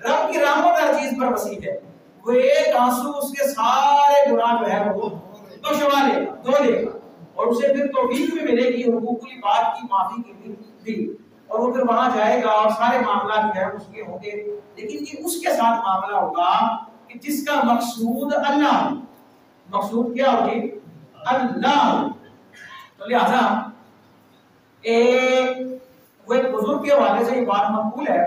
رب کی رحمت ہر چیز پر وسیع ہے۔ وہ ایک آنسو اس کے سارے گناہ جو ہے وہ بخشوا لے گا، دھو لے گا، اور اسے پھر توفیق بھی ملے گی حقوق العباد کی معافی کی بھی، اور وہ پھر وہاں جائے گا اور سارے معاملات جو ہے اس کے ہوں گے۔ لیکن یہ اس کے ساتھ معاملہ ہوگا کہ جس کا مقصود اللہ، مقصود کیا ہوگی؟ اللہ۔ تو لہذا وہ ایک بزرگ کے حوالے سے یہ بات منقول ہے،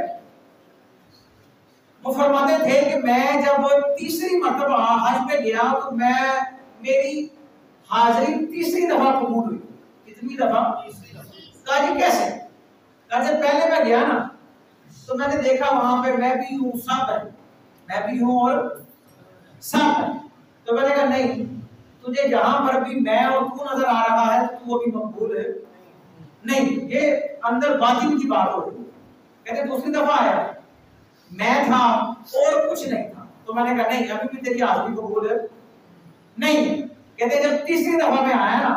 وہ فرماتے تھے کہ میں جب تیسری مرتبہ حج پہ گیا تو میری حاضری تیسری دفعہ قبول ہوئی۔ کتنی دفعہ؟ کہا جی کیسے؟ کہا جب پہلے میں گیا نا تو میں نے دیکھا وہاں پہ میں بھی ہوں سب ہے، میں بھی ہوں اور سب ہے، تو میں نے کہا نہیں، تجھے جہاں پر بھی میں اور تو نظر آ رہا ہے تو وہ بھی مقبول ہے نہیں، یہ اندر باطن کی بات ہو رہی ہے۔ کہتے دوسری دفعہ آیا میں تھا اور کچھ نہیں تھا، تو میں نے کہا نہیں ابھی بھی تیری حاضری قبول ہے نہیں۔ کہتے جب تیسری دفعہ میں آیا نا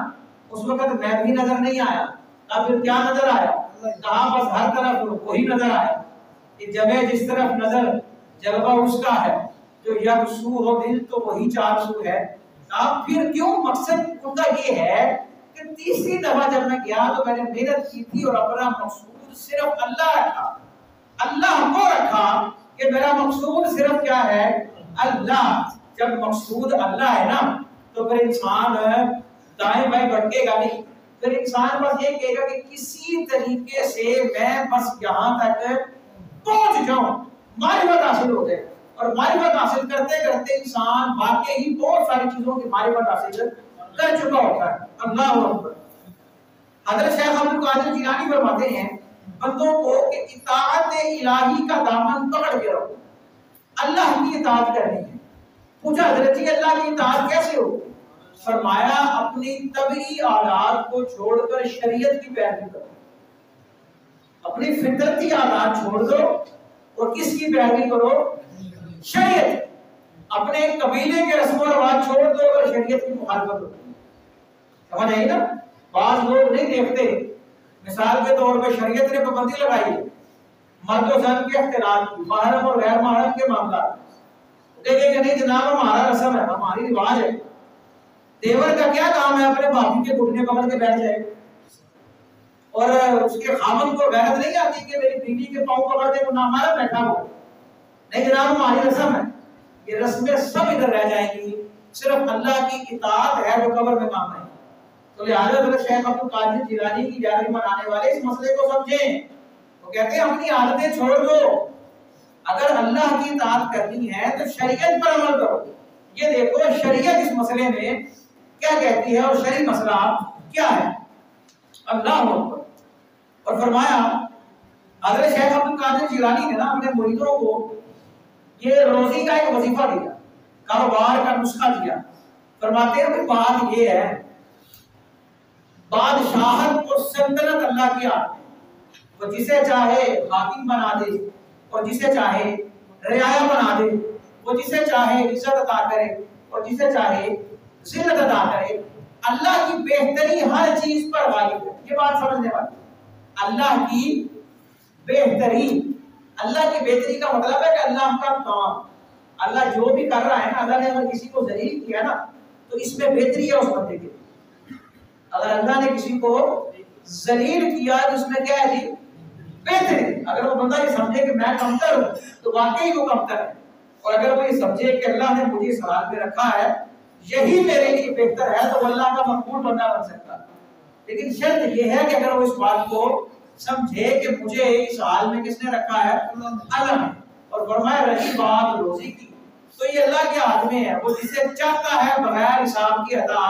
اس وقت میں بھی نظر نہیں آیا، اب پھر کیا نظر آیا؟ کہا بس ہر طرف وہی نظر آیا کہ جب جس طرف نظر جلوہ اس کا ہے، جو یک سو ہو دل تو وہی چار سو ہے۔ اب پھر کیوں؟ مقصد ان کا یہ ہے کہ تیسری دفعہ جب میں گیا تو میں نے محنت کی تھی اور اپنا مقصود صرف اللہ رکھا، اللہ کو رکھا کہ میرا مقصود صرف کیا ہے؟ اللہ۔ جب مقصود اللہ ہے نا تو پھر انسان دائیں بائیں بھٹکے گا نہیں، پھر انسان بس یہ کہے گا کہ کسی طریقے سے میں بس یہاں تک پہنچ جاؤں، معرفت حاصل ہو جائے، اور معرفت حاصل کرتے کرتے انسان واقعی ہی بہت ساری چیزوں کی معرفت حاصل کر چکا ہوتا ہے۔ اللہ اکبر۔ حضرت شیخ عبد القادر جیلانی فرماتے ہیں بندوں کو کہ اطاعت الہی کا دامن پکڑ کے رکھو، اللہ کی اطاعت کرنی ہے۔ پوچھا حضرت جی اللہ کی اطاعت کیسے ہو؟ فرمایا اپنی طبعی عادات کو چھوڑ کر شریعت کی پیروی کرو۔ اپنی فطرتی عادات چھوڑ دو اور کس کی پیروی کرو؟ شریعت. اپنے قبیلے کے رسم و رواج چھوڑ دو اور شریعت کی مخالفت ہوتی ہے. سمجھ آئی نا؟ بعض لوگ نہیں دیکھتے. مثال کے طور پہ شریعت نے پابندی لگائی ہے مرد و زن کے اختلاط کی، محرم اور غیر محرم کے معاملات. دیکھیں کہ نہیں جناب ہمارا رسم ہے، ہماری رواج ہے. دیور کا کیا کام ہے اپنے بھابھی کے گھٹنے پکڑ کے بیٹھ جائے اور اس کے خاوند کو غیرت نہیں آتی کہ میری بیوی کے پاؤں پکڑ کے نامحرم بیٹھا ہو؟ نہیں جناب ہماری رسم ہے. یہ رسمیں سب ادھر رہ جائیں گی، صرف اللہ کی اطاعت ہے جو قبر میں کام آئے. تو لہٰذا حضرت شیخ عبد القادر جیلانی کی جاری منانے والے اس مسئلے کو سمجھیں. وہ کہتے ہیں اپنی عادتیں چھوڑ دو، اگر اللہ کی اطاعت کرنی ہے تو شریعت پر عمل کرو. یہ دیکھو شریعت اس مسئلے میں کیا کہتی ہے اور شرعی مسئلہ کیا ہے. اللہ اکبر. اور فرمایا حضرت شیخ عبد القادر جیلانی نے نا اپنے مریدوں کو یہ روزی کا ایک وظیفہ دیا، کاروبار کا نسخہ دیا. فرماتے ہیں کہ بات یہ ہے بادشاہت اور سلطنت اللہ کی آتی ہے. وہ جسے چاہے حاکم بنا دے اور جسے چاہے رعایا بنا دے، وہ جسے چاہے عزت عطا کرے اور جسے چاہے ذلت عطا کرے. اللہ کی بہتری ہر چیز پر غالب ہے. یہ بات سمجھنے والی. اللہ کی بہتری، اللہ کی بہتری کا مطلب ہے کہ اللہ کا کام، اللہ جو بھی کر رہا ہے نا، اللہ نے اگر کسی کو ذلیل کیا نا تو اس میں بہتری ہے اس بندے کی. اگر اللہ نے کسی کو ذلیل کیا تو اس میں کیا ہے جی؟ بہتری. اگر وہ بندہ یہ سمجھے کہ میں کمتر ہوں تو واقعی وہ کمتر ہے، اور اگر وہ یہ سمجھے کہ اللہ نے مجھے اس حالت میں رکھا ہے یہی میرے لیے بہتر ہے تو اللہ کا مقبول بندہ بن سکتا ہے. لیکن شرط یہ ہے کہ اگر وہ اس بات کو سمجھے کہ مجھے اس حال میں کس نے رکھا ہے؟ اللہ نے. اور فرمایا رہی بات روزی کی تو یہ اللہ کے ہاتھ میں ہے، وہ جسے چاہتا ہے بغیر حساب کی عطا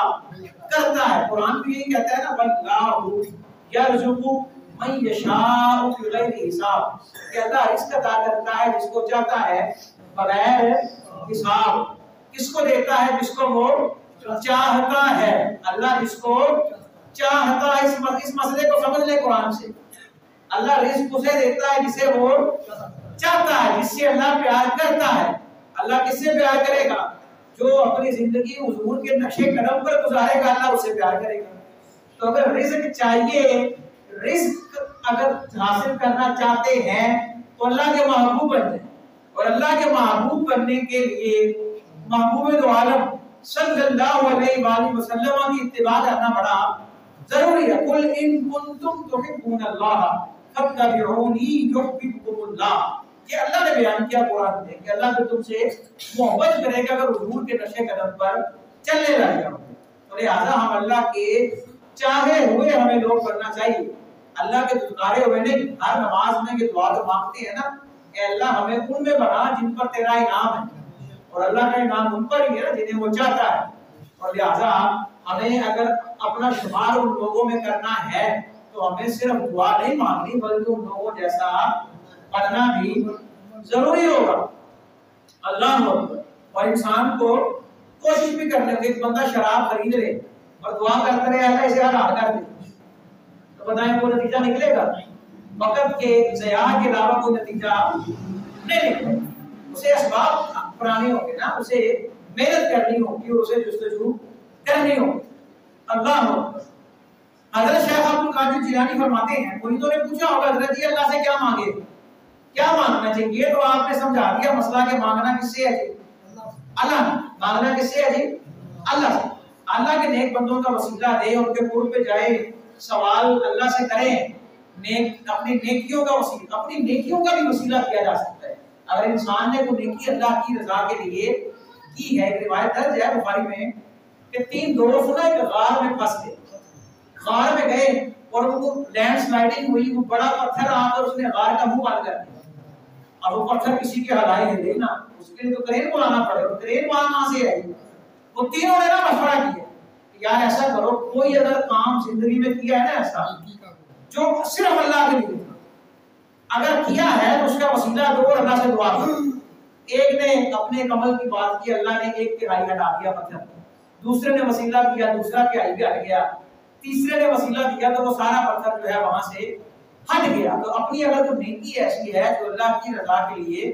کرتا ہے. قرآن بھی یہی کہتا ہے نا واللہ یرزق من یشاء بغیر حساب، کہ اللہ رزق عطا کرتا ہے جس کو چاہتا ہے بغیر حساب. کس کو دیتا ہے؟ جس کو وہ چاہتا ہے. اللہ جس کو چاہتا ہے. اس مسئلے کو سمجھ لے قرآن سے. اللہ رزق اسے دیتا ہے جسے وہ چاہتا ہے، جس سے اللہ پیار کرتا ہے. اللہ کس سے پیار کرے گا؟ جو اپنی زندگی حضور کے نقشے قدم پر گزارے گا اللہ اسے پیار کرے گا. تو اگر رزق چاہیے، رزق اگر حاصل کرنا چاہتے ہیں تو اللہ کے محبوب بن جائیں. اور اللہ کے محبوب بننے کے لیے محبوب دو عالم صلی اللہ علیہ وآلہ وسلم کی اتباع کرنا بڑا ضروری ہے. قل ان کنتم تحبون اللہ فاتبعونی یحببکم اللہ. یہ اللہ نے بیان کیا قرآن میں کہ اللہ تم سے محبت کرے گا اگر حضور کے نقشے قدم پر چلنے لگ جاؤ. تو لہٰذا ہم اللہ کے چاہے ہوئے ہمیں لوگ کرنا چاہیے، اللہ کے دھتکارے ہوئے نہیں. ہر نماز میں یہ دعا تو مانگتے ہیں نا، اے اللہ ہمیں ان میں بنا جن پر تیرا انعام ہے، اور اللہ کا انعام ان پر ہی ہے جنہیں وہ چاہتا ہے. اور لہٰذا ہمیں اگر اپنا شمار ان لوگوں میں کرنا ہے تو ہمیں صرف دعا نہیں مانگنی بلکہ ان لوگوں جیسا بننا بھی ضروری ہوگا. اللہ اکبر. اور انسان کو کوشش بھی کرنے کہ ایک بندہ شراب خرید لے اور دعا کرتے رہے اللہ اسے حلال کر دے، تو بتائیں کوئی نتیجہ نکلے گا؟ وقت کے ضیاع کے علاوہ کوئی نتیجہ نہیں نکلے. اسے اسباب اپنانے ہوں گے نا، اسے محنت کرنی ہوگی اور اسے جستجو کرنی ہوگی. اللہ اکبر. حضرت شیخ عبد القادر جیلانی فرماتے ہیں مریدوں نے پوچھا ہوگا حضرت جی اللہ سے کیا مانگے، کیا مانگنا چاہیے؟ تو آپ نے سمجھا دیا مسئلہ کہ مانگنا کس سے ہے جی؟ اللہ. مانگنا کس سے ہے جی؟ اللہ سے. اللہ کے نیک بندوں کا وسیلہ دے، ان کے قرب پہ جائے، سوال اللہ سے کریں. اپنی نیکیوں کا وسیلہ، اپنی نیکیوں کا بھی وسیلہ کیا جا سکتا ہے. اگر انسان نے کوئی نیکی اللہ کی رضا کے لیے کی ہے، ایک روایت درج ہے بخاری میں کہ 3 دوست نا ایک غار میں پھنس گئے. غار میں گئے اور ان کو لینڈ سلائڈنگ ہوئی، وہ بڑا پتھر آ کر اس نے غار کا منہ بند کر دیا. اب وہ پتھر کسی کے ہلائی ہے نا، اس کے لیے تو کرین بلانا پڑے گا. کرین وہاں سے آئی. وہ تینوں نے نا مشورہ کیا کہ یار ایسا کرو، کوئی اگر کام زندگی میں کیا ہے نا ایسا جو صرف اللہ کے لیے، اگر کیا ہے تو اس کا وسیلہ دو اور اللہ سے دعا کرو. ایک نے اپنے عمل کی بات کی، اللہ نے 1/3 ہٹا دیا پتھر. دوسرے نے وسیلہ کیا، دوسرا 1/3 بھی ہٹ گیا. تیسرے نے وسیلہ دیا تو وہ سارا پتھر جو ہے وہاں سے ہٹ گیا. تو اپنی اگر تو نیکی ایسی ہے جو اللہ کی رضا کے لیے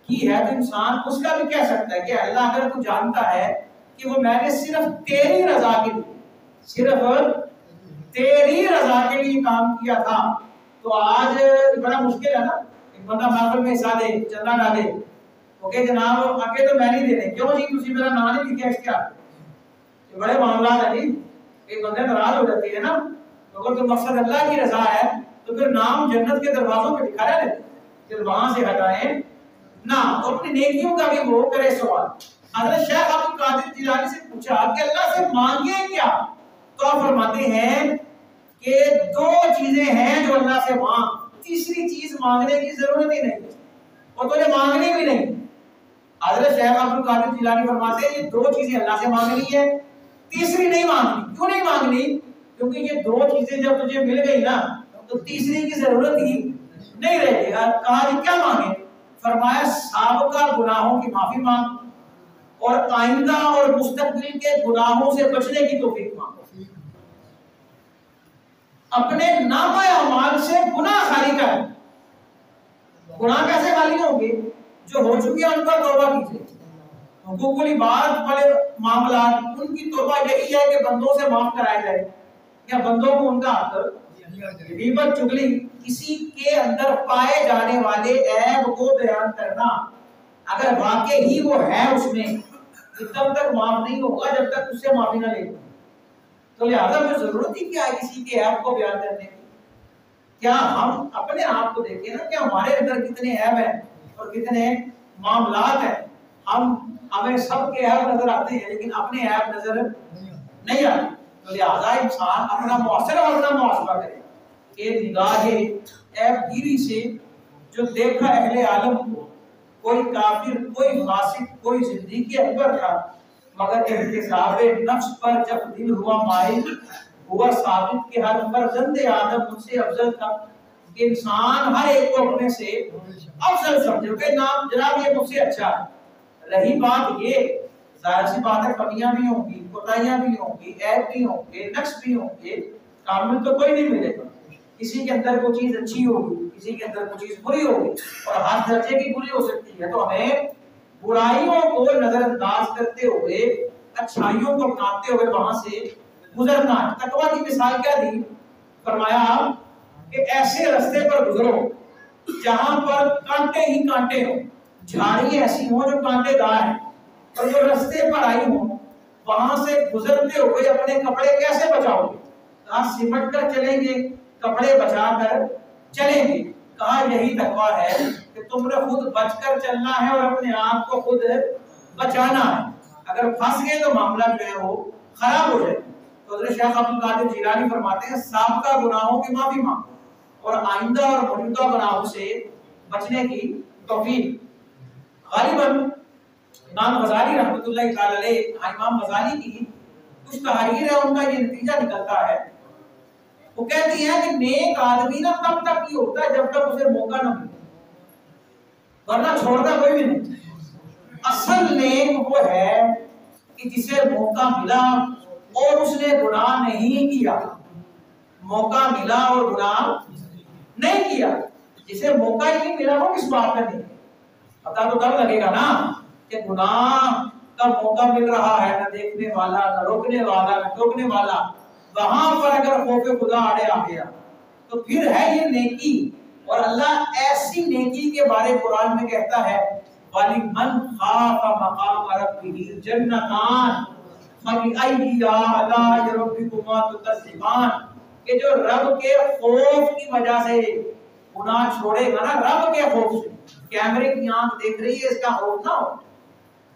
کی ہے تو انسان اس کا بھی کہہ سکتا ہے کہ اللہ اگر تو جانتا ہے کہ وہ میں نے صرف تیری رضا کے لیے، صرف تیری رضا کے لیے کام کیا تھا، تو آج بڑا مشکل ہے نا. ایک بندہ محفل میں حصہ دے، چندہ ڈالے، اوکے جناب آگے تو میں نہیں دے رہے، کیوں جی تسی میرا نام نہیں لکھا اس کے آگے. یہ بڑے معاملات ہیں جی. ایک بندے ناراض ہو جاتی ہے نا. تو اگر تو مقصد اللہ کی رضا ہے تو پھر نام جنت کے دروازوں پہ لکھا رہے، پھر وہاں سے ہٹائیں نہ. تو اپنی نیکیوں کا بھی وہ کرے سوال. حضرت شیخ عبد القادر جیلانی سے پوچھا کہ اللہ سے مانگے کیا؟ تو آپ فرماتے ہیں کہ دو چیزیں ہیں جو اللہ سے مانگ، تیسری چیز مانگنے کی ضرورت ہی نہیں اور تجھے مانگنی بھی نہیں. حضرت شیخ عبد القادر جیلانی فرماتے ہیں یہ دو چیزیں اللہ سے مانگنی ہے، تیسری نہیں مانگنی. کیوں نہیں مانگنی؟ کیونکہ یہ دو چیزیں جب تجھے مل گئی نا تو تیسری کی ضرورت ہی نہیں رہے گی. کہا جی کیا مانگے؟ فرمایا سابقہ گناہوں کی معافی مانگ اور آئندہ اور مستقبل کے گناہوں سے بچنے کی توفیق مانگ. اپنے نامہ اعمال سے گناہ خالی کر. گناہ کیسے خالی ہوں گے؟ جو ہو چکے ہیں ان پر توبہ کیجیے. حقوق العباد والے معاملات ان کی توبہ یہی ہے کہ بندوں سے معاف کرایا جائے یا بندوں کو ان کا حق. غیبت چغلی کسی کے اندر پائے جانے والے عیب کو بیان کرنا، اگر واقع ہی وہ ہے اس میں تب تک معاف نہیں ہوگا جب تک اس سے معافی نہ لے. تو لہٰذا میں ضرورت ہی کیا ہے کسی کے عیب کو بیان کرنے کی؟ کیا ہم اپنے آپ کو دیکھیں نا کہ ہمارے اندر کتنے عیب ہیں اور کتنے معاملات ہیں. ہمیں سب کے عیب نظر آتے ہیں لیکن اپنے عیب نظر نہیں آتے. تو لہٰذا انسان اپنا محاسبہ اور اپنا محاسبہ کرے کہ نگاہ عیب گیری سے جو دیکھا اہل عالم کو کوئی کافر، کوئی فاسق، کوئی زندگی اکبر تھا، مگر احتساب نفس پر جب دل ہوا مائل ہوا ثابت کہ ہر فرزند آدم مجھ سے افضل تھا. کہ انسان ہر ایک کو اپنے سے افضل سمجھے کہ نام جناب یہ مجھ سے اچھا ہے. رہی بات یہ ظاہر سی بات ہے کمیاں بھی ہوں گی، کوتاہیاں بھی ہوں گی، عیب بھی ہوں گے، نقص بھی ہوں گے. کامل تو کوئی نہیں ملے گا. کسی کے اندر کوئی چیز اچھی ہوگی، کسی کے اندر کوئی چیز بری ہوگی اور ہر درجے کی بری ہو سکتی ہے. تو ہمیں برائیوں کو نظر انداز کرتے ہوئے اچھائیوں کو اپناتے ہوئے وہاں سے گزرنا ہے. تقویٰ کی مثال کیا دی؟ فرمایا کہ ایسے رستے پر گزرو جہاں پر کانٹے ہی کانٹے ہوں، جھاڑی ایسی ہوں جو کانٹے دار ہیں، اور جو رستے پر آئی ہوں وہاں سے گزرتے ہوئے اپنے کپڑے کیسے بچاؤ گے؟ کہاں سمٹ کر چلیں گے، کپڑے بچا کر چلیں گے. کہا یہی تقویٰ ہے کہ تم نے خود بچ کر چلنا ہے اور اپنے آپ کو خود بچانا ہے. اگر پھنس گئے تو معاملہ جو ہے وہ خراب ہو جائے. تو حضرت شیخ عبد القادر جیلانی فرماتے ہیں سابقہ گناہوں کی معافی مانگو اور آئندہ اور موجودہ گناہوں سے بچنے کی توفیق. غالباً امام غزالی رحمۃ اللہ تعالی علیہ، امام غزالی کی کچھ تحریر ہے ان کا یہ نتیجہ نکلتا ہے. وہ کہتی ہیں کہ نیک آدمی نا تب تک ہی ہوتا ہے جب تک اسے موقع نہ ملے، ورنہ چھوڑتا کوئی بھی نہیں. اصل نیک وہ ہے کہ جسے موقع ملا اور اس نے گناہ نہیں کیا. موقع ملا اور گناہ نہیں کیا. جسے موقع ہی نہیں ملا وہ کس بات کا نہیں؟ پتا تو تب لگے گا نا کہ گناہ کا موقع مل رہا ہے، نہ دیکھنے والا، نہ روکنے والا، نہ ٹوکنے والا. وہاں پر اگر خوف خدا آڑے آ گیا تو پھر ہے یہ نیکی. اور اللہ ایسی نیکی کے بارے قرآن میں کہتا ہے وَلِمَنْ خَافَ مَقَامَ رَبِّهِ جَنَّتَانِ فَبِأَيِّ آلَاءِ رَبِّكُمَا تُكَذِّبَانِ. کہ جو رب کے خوف کی وجہ سے گناہ چھوڑے گا نا، رب کے خوف سے. کیمرے کی آنکھ دیکھ رہی ہے اس کا خوف نہ ہو،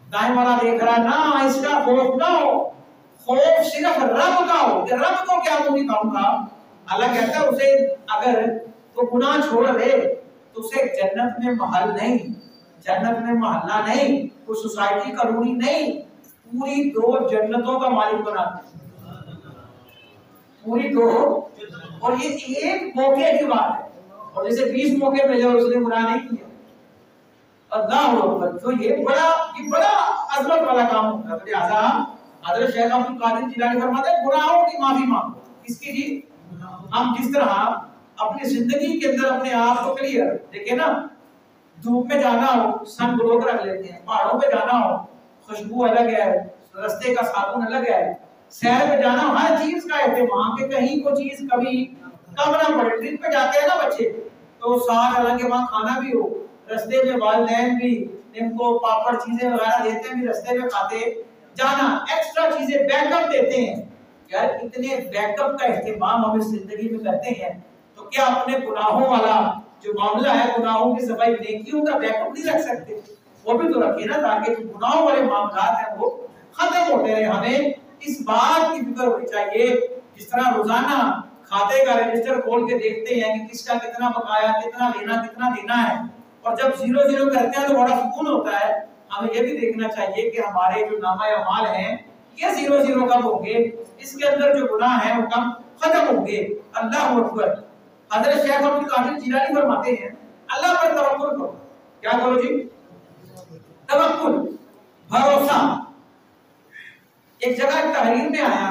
دائیں والا دیکھ رہا ہے نا اس کا خوف نہ ہو. خوف صرف رب کا ہو کہ رب کو کیا نہیں کہوں گا. اللہ کہتا ہے اسے اگر وہ گناہ چھوڑ دے تو اسے جنت میں محل نہیں، جنت میں محلہ نہیں، کوئی سوسائٹی کالونی نہیں، پوری 2 جنتوں کا مالک بنا دے. پوری 2. اور یہ ایک موقع کی بات ہے. اور جیسے 20 موقع پہ جو اس نے گناہ نہیں کیا. اللہ اکبر. تو یہ بڑا عظمت والا کام ہوتا ہے. لہٰذا حضرت شیخ عبد القادر جیلانی فرماتے ہیں گناہوں کی معافی مانگو. کس کی جی؟ ہم جس طرح اپنی زندگی کے اندر اپنے آپ کو کلیئر دیکھیں نا، دھوپ میں جانا ہو سن گلوک رکھ لیتے ہیں، پہاڑوں پہ جانا ہو خوشبو الگ ہے، رستے کا صابن الگ ہے، سیر پہ جانا ہو ہر چیز کا اہتمام کہ کہیں کوئی چیز کبھی کم نہ پڑے۔ ٹرپ پہ جاتے ہیں نا بچے تو ساتھ حالانکہ وہاں کھانا بھی ہو، رستے میں والدین بھی ان کو پاپڑ چیزیں وغیرہ دیتے ہیں بھی رستے میں کھاتے جانا، ایکسٹرا چیزیں بیک اپ دیتے ہیں۔ یار اتنے بیک اپ کا اہتمام ہم اس زندگی میں کرتے ہیں تو کیا اپنے گناہوں والا جو معاملہ ہے، گناہوں کی صفائی نیکیوں کا بیک اپ نہیں رکھ سکتے؟ وہ بھی تو رکھیے نا تاکہ جو گناہوں والے معاملات ہیں وہ ختم ہوتے رہے۔ ہمیں اس بات کی فکر ہونی چاہیے، جس طرح روزانہ کھاتے کا رجسٹر کھول کے دیکھتے ہیں کہ کس کا کتنا بقایا، کتنا لینا کتنا دینا ہے، اور جب زیرو زیرو کرتے ہیں تو بڑا سکون ہوتا ہے۔ ہمیں یہ بھی دیکھنا چاہیے کہ ہمارے جو نامہ اعمال ہیں یہ زیرو زیرو کب ہوں گے، اس کے اندر جو گناہ ہیں وہ کب ختم ہوں گے۔ اللہ اکبر۔ حضرت شیخ عبد القادر جیلانی فرماتے ہیں اللہ پر توکل کرو۔ کیا کرو جی؟ توکل، بھروسہ۔ ایک جگہ تحریر میں آیا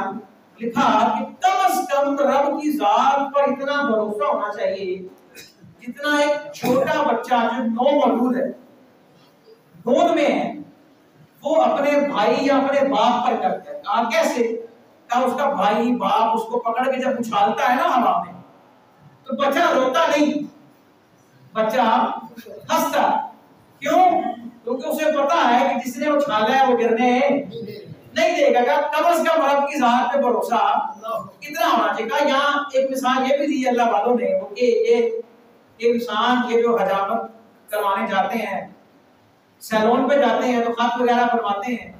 لکھا کہ کم از کم رب کی ذات پر اتنا بھروسہ ہونا چاہیے جتنا ایک چھوٹا بچہ جو نو مولود ہے، گود میں ہے، وہ اپنے بھائی یا اپنے باپ پر کرتا ہے۔ کہا کیسے؟ کہا اس کا بھائی باپ اس کو پکڑ کے جب اچھالتا ہے نا ہوا میں تو بچہ روتا نہیں، بچہ ہنستا۔ کیوں؟ کیونکہ اسے پتا ہے کہ جس نے اچھالا ہے وہ گرنے نہیں دے گا۔ کم از کم رب کی ذات پہ بھروسہ کتنا ہونا چاہیے۔ کہا یہاں ایک مثال یہ بھی دی اللہ والوں نے کہ یہ انسان یہ جو حجامت کروانے جاتے ہیں، سیلون پہ جاتے ہیں تو خط وغیرہ بنواتے ہیں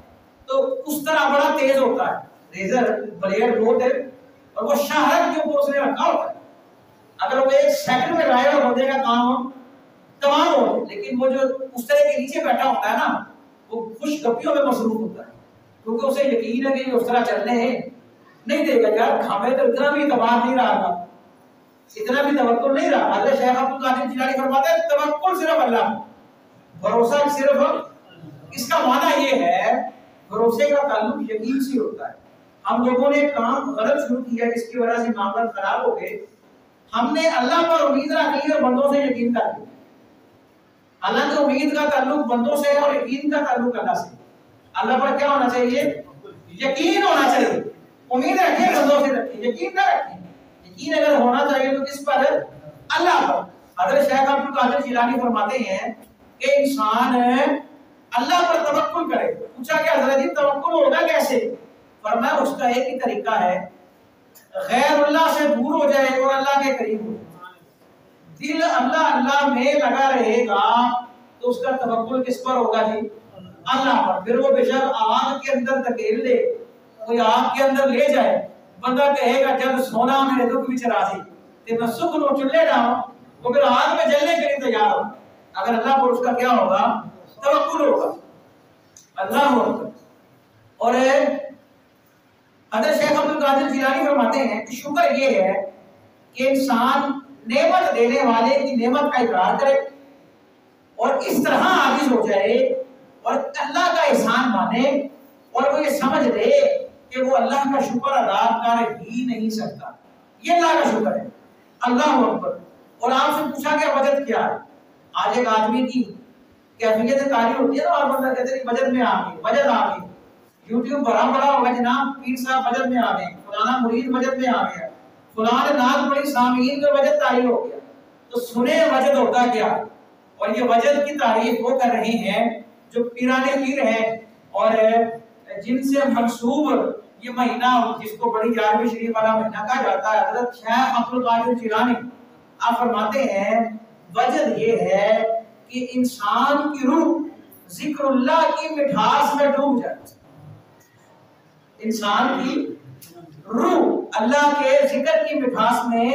تو اس طرح بڑا تیز ہوتا ہے ریزر بلیڈ بہت ہے، اور وہ شہرت کے اوپر اس نے رکھا ہوتا ہے، اگر وہ ایک سیکنڈ میں لائے اور بندے کا کام تمام ہو، لیکن وہ جو اس طرح کے نیچے بیٹھا ہوتا ہے نا وہ خوش گپیوں میں مصروف ہوتا ہے کیونکہ اسے یقین ہے کہ اس طرح چلنے نہیں دے گا۔ یار ہمیں تو اتنا بھی اعتبار نہیں رہا، اتنا بھی توکل نہیں رہا۔ حضرت شیخ عبد القادر جیلانی فرماتے ہیں توکل صرف اللہ، بھروسہ صرف، اس کا معنی یہ ہے بھروسے کا تعلق یقین سے ہوتا ہے۔ ہم لوگوں نے کام غلط شروع کیا جس کی وجہ سے معاملات خراب ہو گئے، ہم نے اللہ پر امید رکھ لی اور بندوں سے یقین کر لیا۔ حالانکہ امید کا تعلق بندوں سے ہے اور یقین کا تعلق اللہ سے۔ اللہ پر کیا ہونا چاہیے؟ یقین ہونا چاہیے۔ امید رکھیں بندوں سے رکھیں، یقین نہ رکھیں۔ یقین اگر ہونا چاہیے تو کس پر؟ اللہ پر۔ حضرت شیخ عبد القادر جیلانی فرماتے ہیں کہ انسان اللہ پر توکل کرے۔ پوچھا کہ حضرت جی توکل ہوگا کیسے؟ فرمایا اس کا ایک ہی طریقہ ہے، غیر اللہ سے دور ہو جائے اور اللہ کے قریب ہو۔ دل اللہ اللہ میں لگا رہے گا تو اس کا توکل کس پر ہوگا جی؟ اللہ پر۔ پھر وہ بے شک آگ کے اندر دھکیل دے، کوئی آگ کے اندر لے جائے، بندہ کہے گا جب سونا میرے دکھ وچ راضی تے میں سکھ نو چلے جاؤں، وہ پھر آگ میں جلنے کے لیے تیار ہو۔ اگر اللہ پر اس کا کیا ہوگا؟ توکل ہوگا۔ اللہ اکبر۔ اور حضرت شیخ عبد القادر جیلانی فرماتے ہیں کہ شکر یہ ہے کہ انسان نعمت دینے والے کی نعمت کا اقرار کرے اور اس طرح عاجز ہو جائے اور اللہ کا احسان مانے اور وہ یہ سمجھ لے کہ وہ اللہ کا شکر ادا کر ہی نہیں سکتا۔ یہ اللہ کا شکر ہے۔ اللہ اکبر۔ اور آپ سے پوچھا کہ بجٹ کیا ہے؟ آج ایک آدمی کی کیفیت کاری ہوتی ہے نا، اور بندہ کہتے ہیں بجٹ میں آ گئی، بجٹ آ گئی، یوٹیوب بھرا پڑا ہوگا جناب پیر صاحب بجٹ میں آ گئے، فلانا مرید بجٹ میں آ گیا، فلاں نے نعت پڑھی سامعین کا بجٹ تعریف ہو گیا۔ تو سنے بجٹ ہوتا کیا؟ اور یہ بجٹ کی تعریف وہ کر رہے ہیں جو پیرانے پیر ہیں اور جن سے منسوب یہ مہینہ جس کو بڑی 11ویں شریف والا مہینہ کہا جاتا ہے۔ حضرت شیخ عبد القادر جیلانی آپ فرماتے ہیں وجد یہ ہے کہ انسان کی روح ذکر اللہ کی مٹھاس میں ڈوب جائے، انسان کی روح اللہ کے ذکر کی مٹھاس میں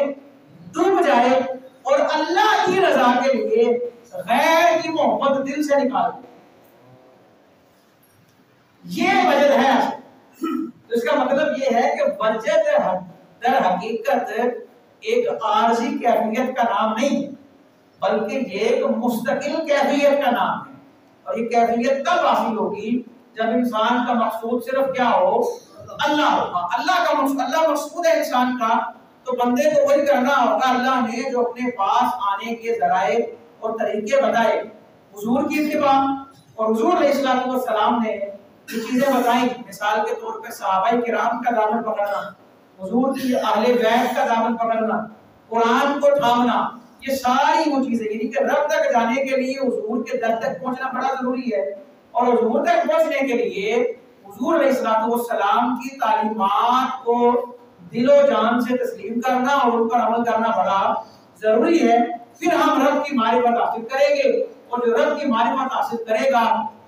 ڈوب جائے اور اللہ کی رضا کے لیے غیر کی محبت دل سے نکال دے۔ یہ وجد ہے۔ اس کا مطلب یہ ہے کہ وجد در حقیقت ایک عارضی کیفیت کا نام نہیں بلکہ یہ ایک مستقل کیفیت کا نام ہے، اور یہ کیفیت تب حاصل ہوگی جب انسان کا مقصود صرف کیا ہو؟ اللہ ہوگا۔ اللہ کا مقصود، اللہ مقصود ہے انسان کا، تو بندے کو وہی کرنا ہوگا اللہ نے جو اپنے پاس آنے کے ذرائع اور طریقے بتائے، حضور کی اتباع، اور حضور علیہ السلام نے یہ چیزیں بتائیں، مثال کے طور پہ صحابہ کرام کا دامن پکڑنا، حضور کی اہل بیت کا دامن پکڑنا، قرآن کو تھامنا، یہ ساری وہ چیزیں، یعنی کہ رب تک جانے کے لیے حضور کے در تک پہنچنا بڑا ضروری ہے، اور حضور تک پہنچنے کے لیے حضور علیہ السلام کی تعلیمات کو دل و جان سے تسلیم کرنا اور ان پر عمل کرنا بڑا ضروری ہے۔ پھر ہم رب کی معرفت حاصل کریں گے، اور جو رب کی معرفت حاصل کرے گا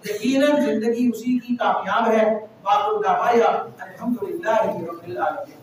یقیناً زندگی اسی کی کامیاب ہے۔ باقی دعوایا الحمدللہ رب العالمین۔